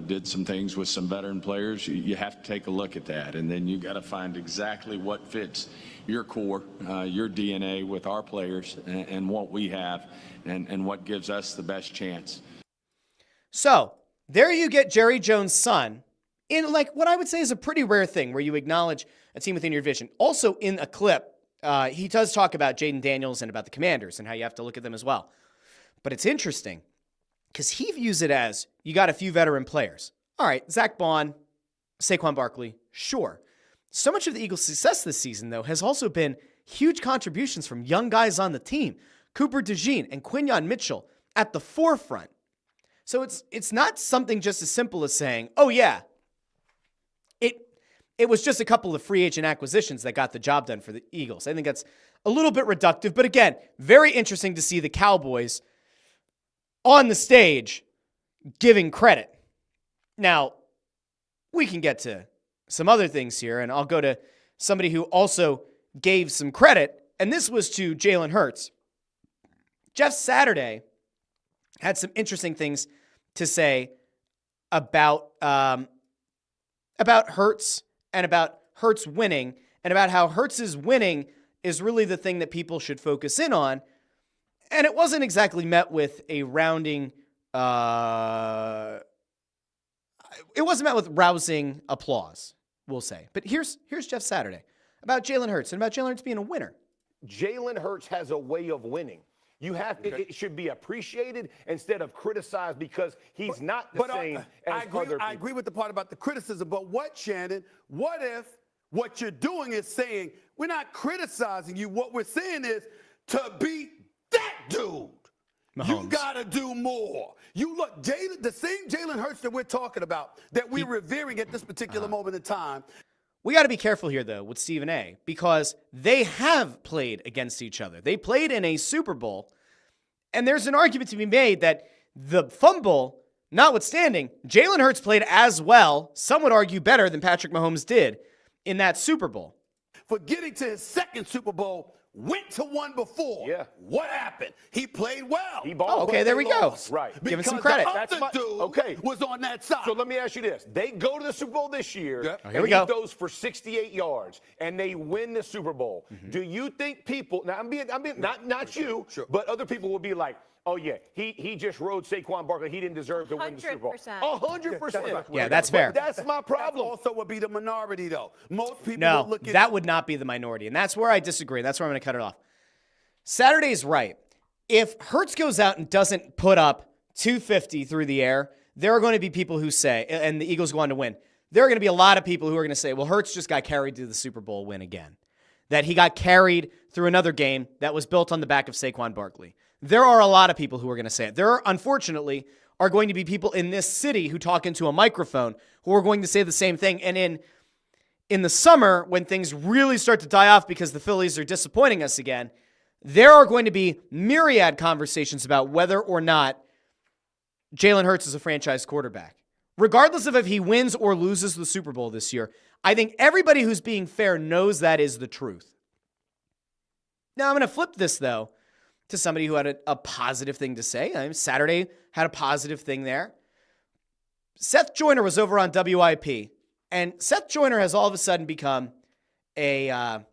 Speaker 6: did some things with some veteran players. You have to take a look at that. And then you got to find exactly what fits your core, your DNA with our players and what we have and what gives us the best chance.
Speaker 1: So there you get Jerry Jones' son in like what I would say is a pretty rare thing where you acknowledge a team within your division. Also in a clip, he does talk about Jaden Daniels and about the Commanders and how you have to look at them as well. But it's interesting because he views it as you got a few veteran players. All right, Zach Bond, Saquon Barkley, sure. So much of the Eagles' success this season, though, has also been huge contributions from young guys on the team. Cooper DeJean and Quinyon Mitchell at the forefront. So it's not something just as simple as saying, oh yeah, it was just a couple of free agent acquisitions that got the job done for the Eagles. I think that's a little bit reductive, but again, very interesting to see the Cowboys on the stage giving credit. Now, we can get to some other things here, and I'll go to somebody who also gave some credit, and this was to Jalen Hurts. Jeff Saturday had some interesting things to say about Hurts and about Hurts winning and about how Hurts' winning is really the thing that people should focus in on. And it wasn't exactly met with a rousing applause, we'll say. But here's Jeff Saturday about Jalen Hurts and about Jalen Hurts being a winner.
Speaker 7: Jalen Hurts has a way of winning. You have it should be appreciated instead of criticized because he's not the same as other people.
Speaker 8: I agree with the part about the criticism, but Shannon, what if what you're doing is saying, we're not criticizing you, what we're saying is to beat that dude, Mahomes. You got to do more. You look, the same Jalen Hurts that we're talking about, that we're revering at this particular moment in time.
Speaker 1: We got to be careful here, though, with Stephen A, because they have played against each other. They played in a Super Bowl, and there's an argument to be made that the fumble notwithstanding, Jalen Hurts played as well, some would argue better than Patrick Mahomes did in that Super Bowl.
Speaker 8: For getting to his second Super Bowl, went to one before.
Speaker 7: Yeah.
Speaker 8: What happened? He played well.
Speaker 7: He balled.
Speaker 1: Okay, there we go.
Speaker 8: Lost.
Speaker 7: Right.
Speaker 1: Give him some
Speaker 8: Because
Speaker 1: credit.
Speaker 8: the
Speaker 7: That's
Speaker 8: other dude was on that side.
Speaker 7: So let me ask you this. They go to the Super Bowl this year,
Speaker 8: Yep.
Speaker 1: Here
Speaker 7: and
Speaker 1: we
Speaker 7: he
Speaker 1: go.
Speaker 7: throws for 68 yards, and they win the Super Bowl. Do you think people, now I'm being not you,
Speaker 8: Sure.
Speaker 7: but other people will be like, oh, yeah, he just rode Saquon Barkley. He didn't deserve to win the Super Bowl.
Speaker 9: 100%.
Speaker 7: 100%.
Speaker 1: Yeah, that's fair.
Speaker 7: But that's my problem.
Speaker 8: That also would be the minority, though. Most people
Speaker 1: No,
Speaker 8: would look at
Speaker 1: that would not be the minority. And that's where I disagree. That's where I'm going to cut it off. Saturday's right. If Hurts goes out and doesn't put up 250 through the air, there are going to be people who say, and the Eagles go on to win, there are going to be a lot of people who are going to say, well, Hurts just got carried to the Super Bowl win again. That he got carried through another game that was built on the back of Saquon Barkley. There are a lot of people who are going to say it. There are, unfortunately, are going to be people in this city who talk into a microphone who are going to say the same thing. And in the summer, when things really start to die off because the Phillies are disappointing us again, there are going to be myriad conversations about whether or not Jalen Hurts is a franchise quarterback. Regardless of if he wins or loses the Super Bowl this year, I think everybody who's being fair knows that is the truth. Now, I'm going to flip this, though, to somebody who had a positive thing to say. Saturday had a positive thing there. Seth Joyner was over on WIP, and Seth Joyner has all of a sudden become an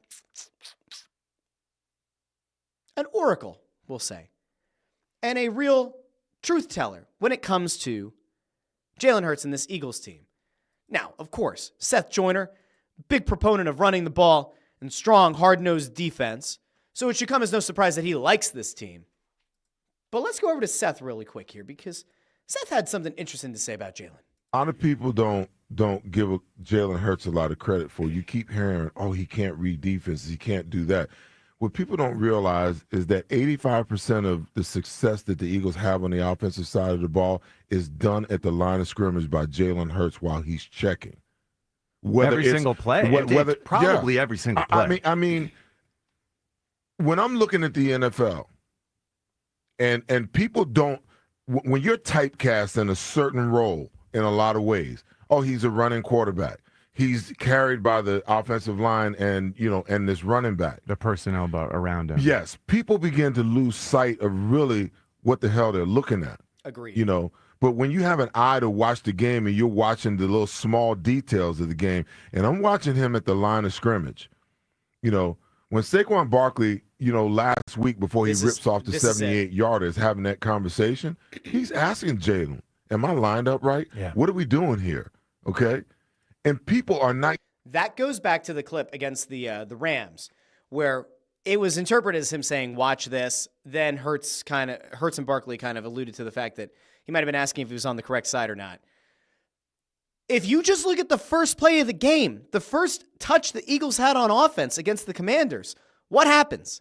Speaker 1: oracle, we'll say, and a real truth teller when it comes to Jalen Hurts and this Eagles team. Now, of course, Seth Joyner, big proponent of running the ball and strong, hard-nosed defense, so it should come as no surprise that he likes this team. But let's go over to Seth really quick here, because Seth had something interesting to say about Jalen.
Speaker 10: A lot of people don't give Jalen Hurts a lot of credit for. You keep hearing, oh, he can't read defenses, he can't do that. What people don't realize is that 85% of the success that the Eagles have on the offensive side of the ball is done at the line of scrimmage by Jalen Hurts while he's checking.
Speaker 11: Every single play. Probably every single play.
Speaker 10: I mean, when I'm looking at the NFL, and people don't, when you're typecast in a certain role in a lot of ways, oh, he's a running quarterback. He's carried by the offensive line and this running back.
Speaker 11: The personnel around him.
Speaker 10: Yes, people begin to lose sight of really what the hell they're looking at.
Speaker 1: Agreed.
Speaker 10: But when you have an eye to watch the game and you're watching the little small details of the game, and I'm watching him at the line of scrimmage, when Saquon Barkley, last week before he rips off the 78-yarder is having that conversation, he's asking Jalen, am I lined up right?
Speaker 11: Yeah.
Speaker 10: What are we doing here? Okay? And people are not.
Speaker 1: That goes back to the clip against the Rams, where it was interpreted as him saying, watch this. Then Hurts and Barkley kind of alluded to the fact that he might have been asking if he was on the correct side or not. If you just look at the first play of the game, the first touch the Eagles had on offense against the Commanders, what happens?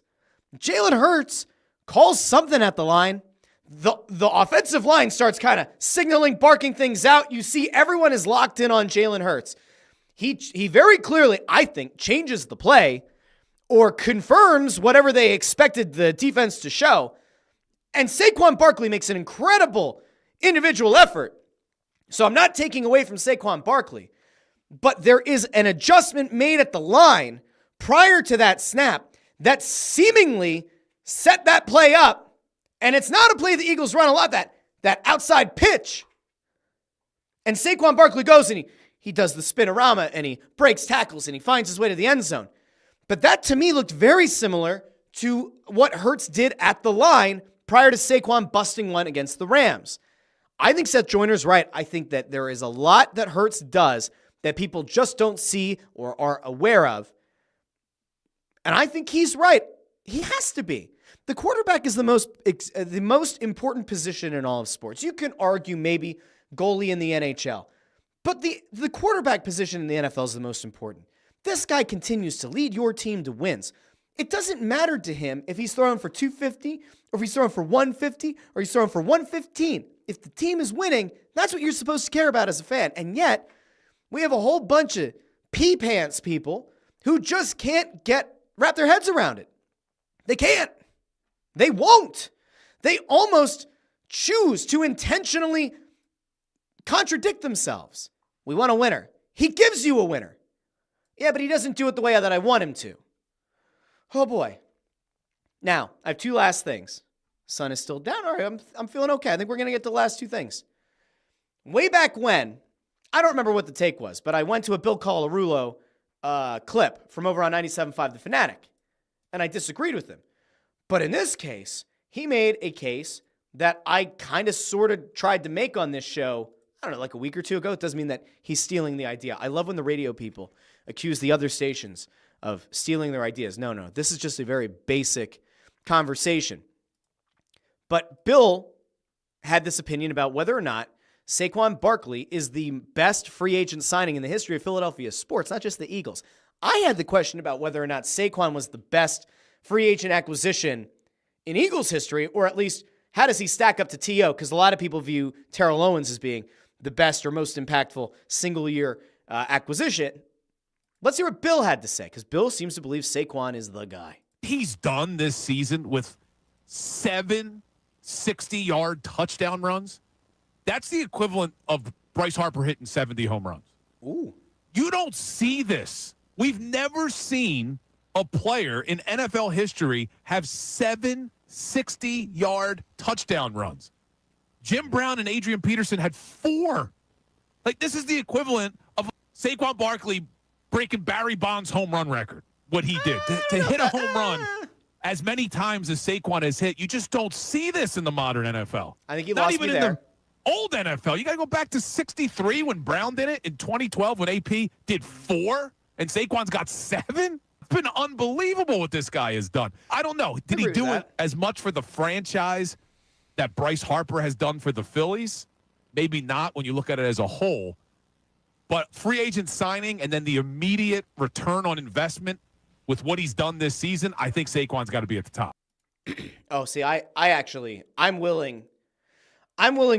Speaker 1: Jalen Hurts calls something at the line. The offensive line starts kind of signaling, barking things out. You see everyone is locked in on Jalen Hurts. He very clearly, I think, changes the play or confirms whatever they expected the defense to show. And Saquon Barkley makes an incredible individual effort. So I'm not taking away from Saquon Barkley, but there is an adjustment made at the line prior to that snap that seemingly set that play up. And it's not a play the Eagles run a lot, that outside pitch. And Saquon Barkley goes and he does the spinorama and he breaks tackles and he finds his way to the end zone. But that to me looked very similar to what Hurts did at the line prior to Saquon busting one against the Rams. I think Seth Joyner's right. I think that there is a lot that Hurts does that people just don't see or are aware of. And I think he's right. He has to be. The quarterback is the most important position in all of sports. You can argue maybe goalie in the NHL, but the quarterback position in the NFL is the most important. This guy continues to lead your team to wins. It doesn't matter to him if he's throwing for 250 or if he's throwing for 150 or he's throwing for 115. If the team is winning, that's what you're supposed to care about as a fan. And yet, we have a whole bunch of pee pants people who just can't wrap their heads around it. They can't. They won't. They almost choose to intentionally contradict themselves. We want a winner. He gives you a winner. Yeah, but he doesn't do it the way that I want him to. Oh boy. Now, I have two last things. Sun is still down. All right, I'm feeling okay. I think we're going to get to the last two things. Way back when, I don't remember what the take was, but I went to a Bill Colarulo clip from over on 97.5 The Fanatic, and I disagreed with him. But in this case, he made a case that I kind of sort of tried to make on this show, I don't know, like a week or two ago. It doesn't mean that he's stealing the idea. I love when the radio people accuse the other stations of stealing their ideas. No. This is just a very basic conversation. But Bill had this opinion about whether or not Saquon Barkley is the best free agent signing in the history of Philadelphia sports, not just the Eagles. I had the question about whether or not Saquon was the best free agent acquisition in Eagles history, or at least how does he stack up to T.O.? Because a lot of people view Terrell Owens as being the best or most impactful single-year acquisition. Let's hear what Bill had to say, because Bill seems to believe Saquon is the guy.
Speaker 9: He's done this season with 7 60-yard touchdown runs. That's the equivalent of Bryce Harper hitting 70 home runs.
Speaker 1: Ooh.
Speaker 9: You don't see this. We've never seen a player in NFL history have 7 60-yard touchdown runs. Jim Brown and Adrian Peterson had 4. Like, this is the equivalent of Saquon Barkley breaking Barry Bonds' home run record, what he did. To hit a home run as many times as Saquon has hit, you just don't see this in the modern NFL.
Speaker 1: I think you
Speaker 9: Not
Speaker 1: lost
Speaker 9: even
Speaker 1: me
Speaker 9: in
Speaker 1: there.
Speaker 9: the old NFL. You got to go back to 63 when Brown did it, in 2012 when AP did 4, and Saquon's got 7. It's been unbelievable what this guy has done. I don't know. Did he do it as much for the franchise that Bryce Harper has done for the Phillies? Maybe not when you look at it as a whole. But free agent signing and then the immediate return on investment with what he's done this season, I think Saquon's got to be at the top.
Speaker 1: Oh, see, I'm willing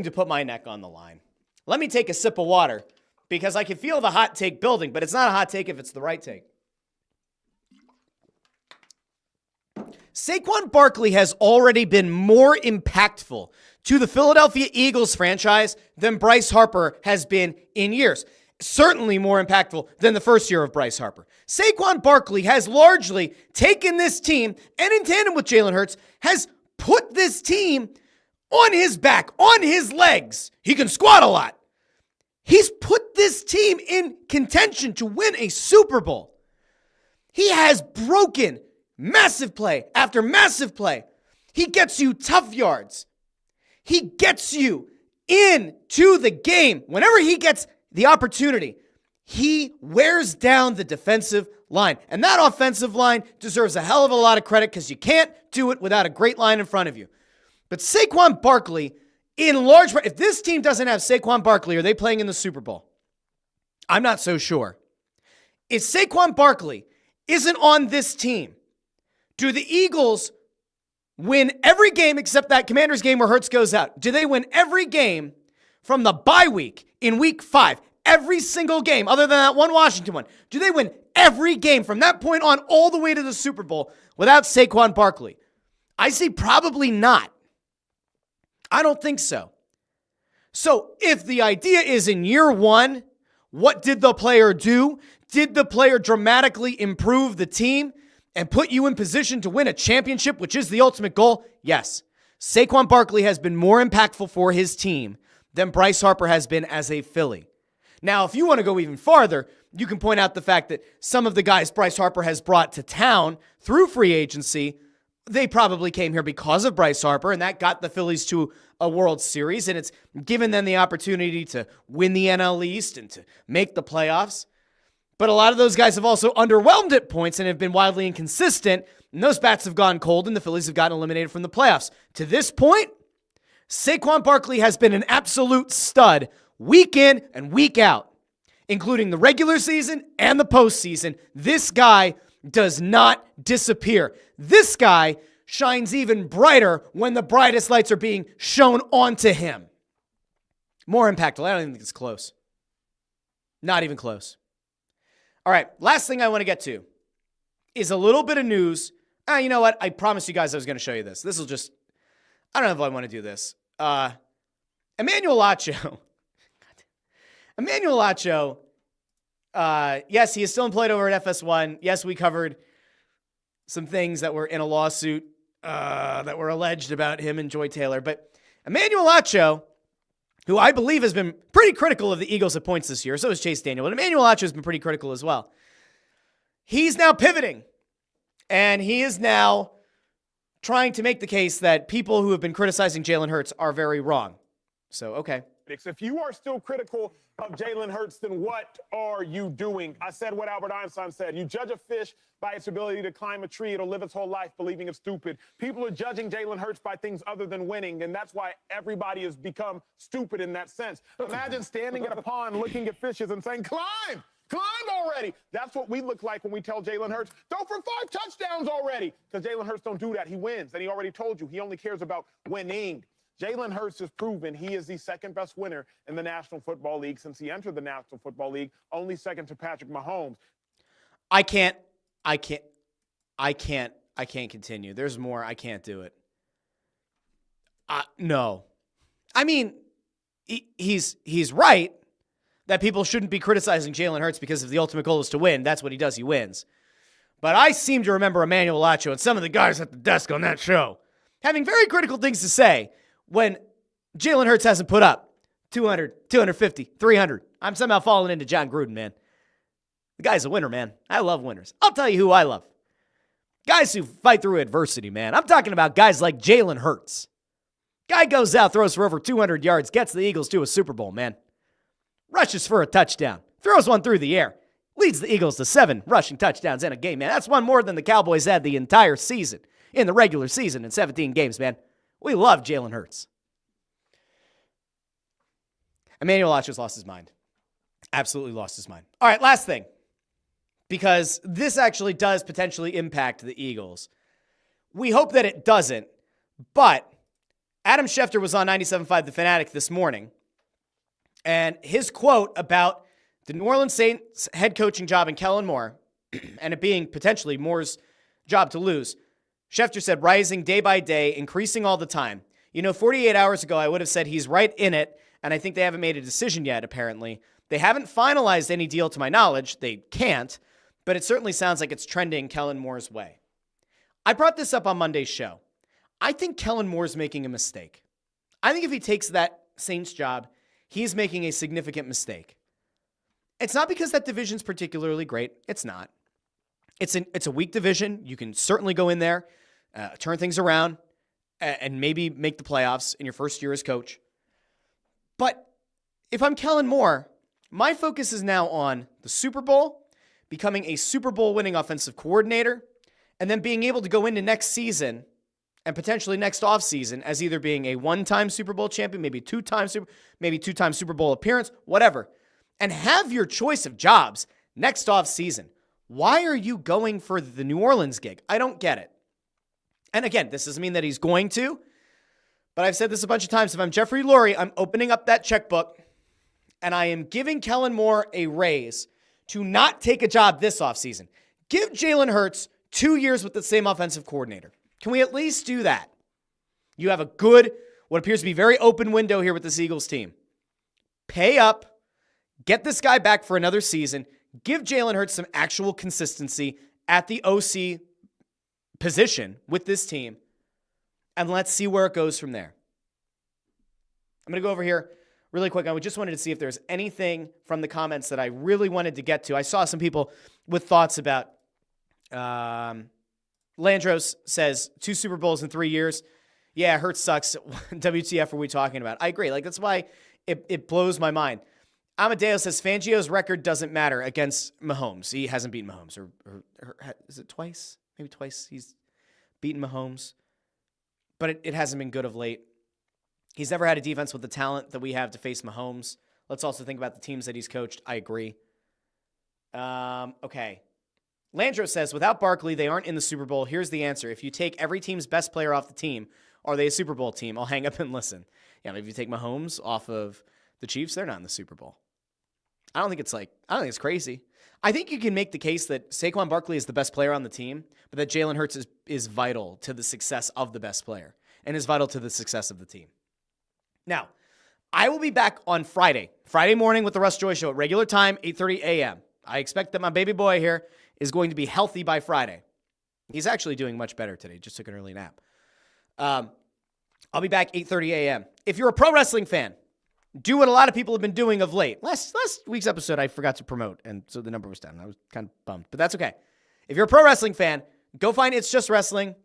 Speaker 1: to put my neck on the line. Let me take a sip of water because I can feel the hot take building, but it's not a hot take if it's the right take. Saquon Barkley has already been more impactful to the Philadelphia Eagles franchise than Bryce Harper has been in years. Certainly more impactful than the first year of Bryce Harper. Saquon Barkley has largely taken this team, and in tandem with Jalen Hurts, has put this team on his back, on his legs. He can squat a lot. He's put this team in contention to win a Super Bowl. He has broken massive play after massive play. He gets you tough yards. He gets you into the game. Whenever he gets the opportunity, he wears down the defensive line. And that offensive line deserves a hell of a lot of credit because you can't do it without a great line in front of you. But Saquon Barkley, in large part, if this team doesn't have Saquon Barkley, are they playing in the Super Bowl? I'm not so sure. If Saquon Barkley isn't on this team, do the Eagles win every game except that Commanders game where Hurts goes out? Do they win every game from the bye week in week 5? Every single game, other than that one Washington one. Do they win every game from that point on all the way to the Super Bowl without Saquon Barkley? I say probably not. I don't think so. So if the idea is in year 1, what did the player do? Did the player dramatically improve the team and put you in position to win a championship, which is the ultimate goal? Yes. Saquon Barkley has been more impactful for his team than Bryce Harper has been as a Philly. Now, if you want to go even farther, you can point out the fact that some of the guys Bryce Harper has brought to town through free agency, they probably came here because of Bryce Harper, and that got the Phillies to a World Series, and it's given them the opportunity to win the NL East and to make the playoffs. But a lot of those guys have also underwhelmed at points and have been wildly inconsistent, and those bats have gone cold, and the Phillies have gotten eliminated from the playoffs. To this point, Saquon Barkley has been an absolute stud week in and week out, including the regular season and the postseason. This guy does not disappear. This guy shines even brighter when the brightest lights are being shown onto him. More impactful. I don't even think it's close. Not even close. All right, last thing I want to get to is a little bit of news. You know what? I promised you guys I was going to show you this. This will just, I don't know if I want to do this. Emmanuel Acho. Emmanuel Acho, yes, he is still employed over at FS1. Yes, we covered some things that were in a lawsuit that were alleged about him and Joy Taylor. But Emmanuel Acho, who I believe has been pretty critical of the Eagles at points this year, so has Chase Daniel, but Emmanuel Acho has been pretty critical as well. He's now pivoting, and he is now trying to make the case that people who have been criticizing Jalen Hurts are very wrong. So, okay.
Speaker 7: If you are still critical of Jalen Hurts, then what are you doing? I said what Albert Einstein said. You judge a fish by its ability to climb a tree. It'll live its whole life believing it's stupid. People are judging Jalen Hurts by things other than winning, and that's why everybody has become stupid in that sense. Imagine standing at a pond looking at fishes and saying, climb! Climb already! That's what we look like when we tell Jalen Hurts, throw for 5 touchdowns already. Because Jalen Hurts don't do that. He wins. And he already told you, he only cares about winning. Jalen Hurts has proven he is the second best winner in the National Football League since he entered the National Football League, only second to Patrick Mahomes.
Speaker 1: I can't continue. There's more. I can't do it. No. I mean, he's right that people shouldn't be criticizing Jalen Hurts because if the ultimate goal is to win, that's what he does. He wins. But I seem to remember Emmanuel Acho and some of the guys at the desk on that show having very critical things to say when Jalen Hurts hasn't put up 200, 250, 300. I'm somehow falling into John Gruden, man. The guy's a winner, man. I love winners. I'll tell you who I love. Guys who fight through adversity, man. I'm talking about guys like Jalen Hurts. Guy goes out, throws for over 200 yards, gets the Eagles to a Super Bowl, man. Rushes for a touchdown. Throws one through the air. Leads the Eagles to 7 rushing touchdowns in a game, man. That's one more than the Cowboys had the entire season, in the regular season in 17 games, man. We love Jalen Hurts. Emmanuel Acho's lost his mind. Absolutely lost his mind. All right, last thing. Because this actually does potentially impact the Eagles. We hope that it doesn't, but Adam Schefter was on 97.5 The Fanatic this morning, and his quote about the New Orleans Saints head coaching job in Kellen Moore, and it being potentially Moore's job to lose, Schefter said, rising day by day, increasing all the time. 48 hours ago, I would have said he's right in it, and I think they haven't made a decision yet, apparently. They haven't finalized any deal to my knowledge. They can't, but it certainly sounds like it's trending Kellen Moore's way. I brought this up on Monday's show. I think Kellen Moore's making a mistake. I think if he takes that Saints job, he's making a significant mistake. It's not because that division's particularly great. It's not. It's a weak division. You can certainly go in there, turn things around, and maybe make the playoffs in your first year as coach. But if I'm Kellen Moore, my focus is now on the Super Bowl, becoming a Super Bowl winning offensive coordinator, and then being able to go into next season and potentially next offseason as either being a one-time Super Bowl champion, maybe two-time Super Bowl appearance, whatever, and have your choice of jobs next offseason. Why are you going for the New Orleans gig? I don't get it. And again, this doesn't mean that he's going to, but I've said this a bunch of times. If I'm Jeffrey Lurie, I'm opening up that checkbook, and I am giving Kellen Moore a raise to not take a job this offseason. Give Jalen Hurts 2 years with the same offensive coordinator. Can we at least do that? You have a good, what appears to be very open window here with this Eagles team. Pay up, get this guy back for another season, give Jalen Hurts some actual consistency at the OC position with this team, and let's see where it goes from there. I'm going to go over here really quick. I just wanted to see if there's anything from the comments that I really wanted to get to. I saw some people with thoughts about Landros says 2 Super Bowls in 3 years. Yeah, Hurts sucks. WTF are we talking about? I agree. That's why it blows my mind. Amadeo says Fangio's record doesn't matter against Mahomes. He hasn't beaten Mahomes. Or is it twice? Maybe twice he's beaten Mahomes. But it hasn't been good of late. He's never had a defense with the talent that we have to face Mahomes. Let's also think about the teams that he's coached. I agree. Okay. Landro says, without Barkley, they aren't in the Super Bowl. Here's the answer. If you take every team's best player off the team, are they a Super Bowl team? I'll hang up and listen. Yeah, maybe if you take Mahomes off of the Chiefs, they're not in the Super Bowl. I don't think it's crazy. I think you can make the case that Saquon Barkley is the best player on the team, but that Jalen Hurts is vital to the success of the best player and is vital to the success of the team. Now, I will be back on Friday morning with the Russ Joy Show at regular time, 8:30 a.m. I expect that my baby boy here is going to be healthy by Friday. He's actually doing much better today. Just took an early nap. I'll be back 8:30 a.m. If you're a pro wrestling fan, do what a lot of people have been doing of late. Last week's episode, I forgot to promote, and so the number was down. I was kind of bummed, but that's okay. If you're a pro wrestling fan, go find It's Just Wrestling.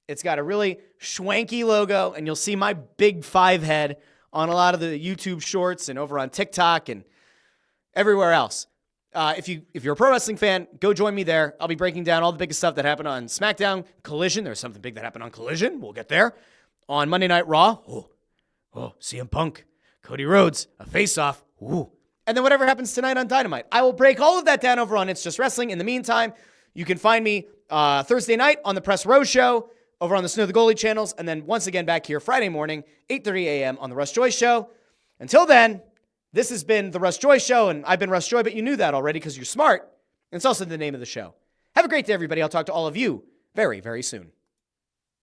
Speaker 1: It's got a really schwanky logo, and you'll see my big 5 head on a lot of the YouTube shorts and over on TikTok and everywhere else. If you're a pro wrestling fan, go join me there. I'll be breaking down all the biggest stuff that happened on SmackDown, Collision. There's something big that happened on Collision. We'll get there. On Monday Night Raw, CM Punk, Cody Rhodes, a face-off. And then whatever happens tonight on Dynamite. I will break all of that down over on It's Just Wrestling. In the meantime, you can find me Thursday night on the Press Row Show, over on the Snow the Goalie channels, and then once again back here Friday morning, 8:30 a.m. on the Russ Joy Show. Until then, this has been the Russ Joy Show, and I've been Russ Joy, but you knew that already because you're smart. And it's also the name of the show. Have a great day, everybody. I'll talk to all of you very, very soon.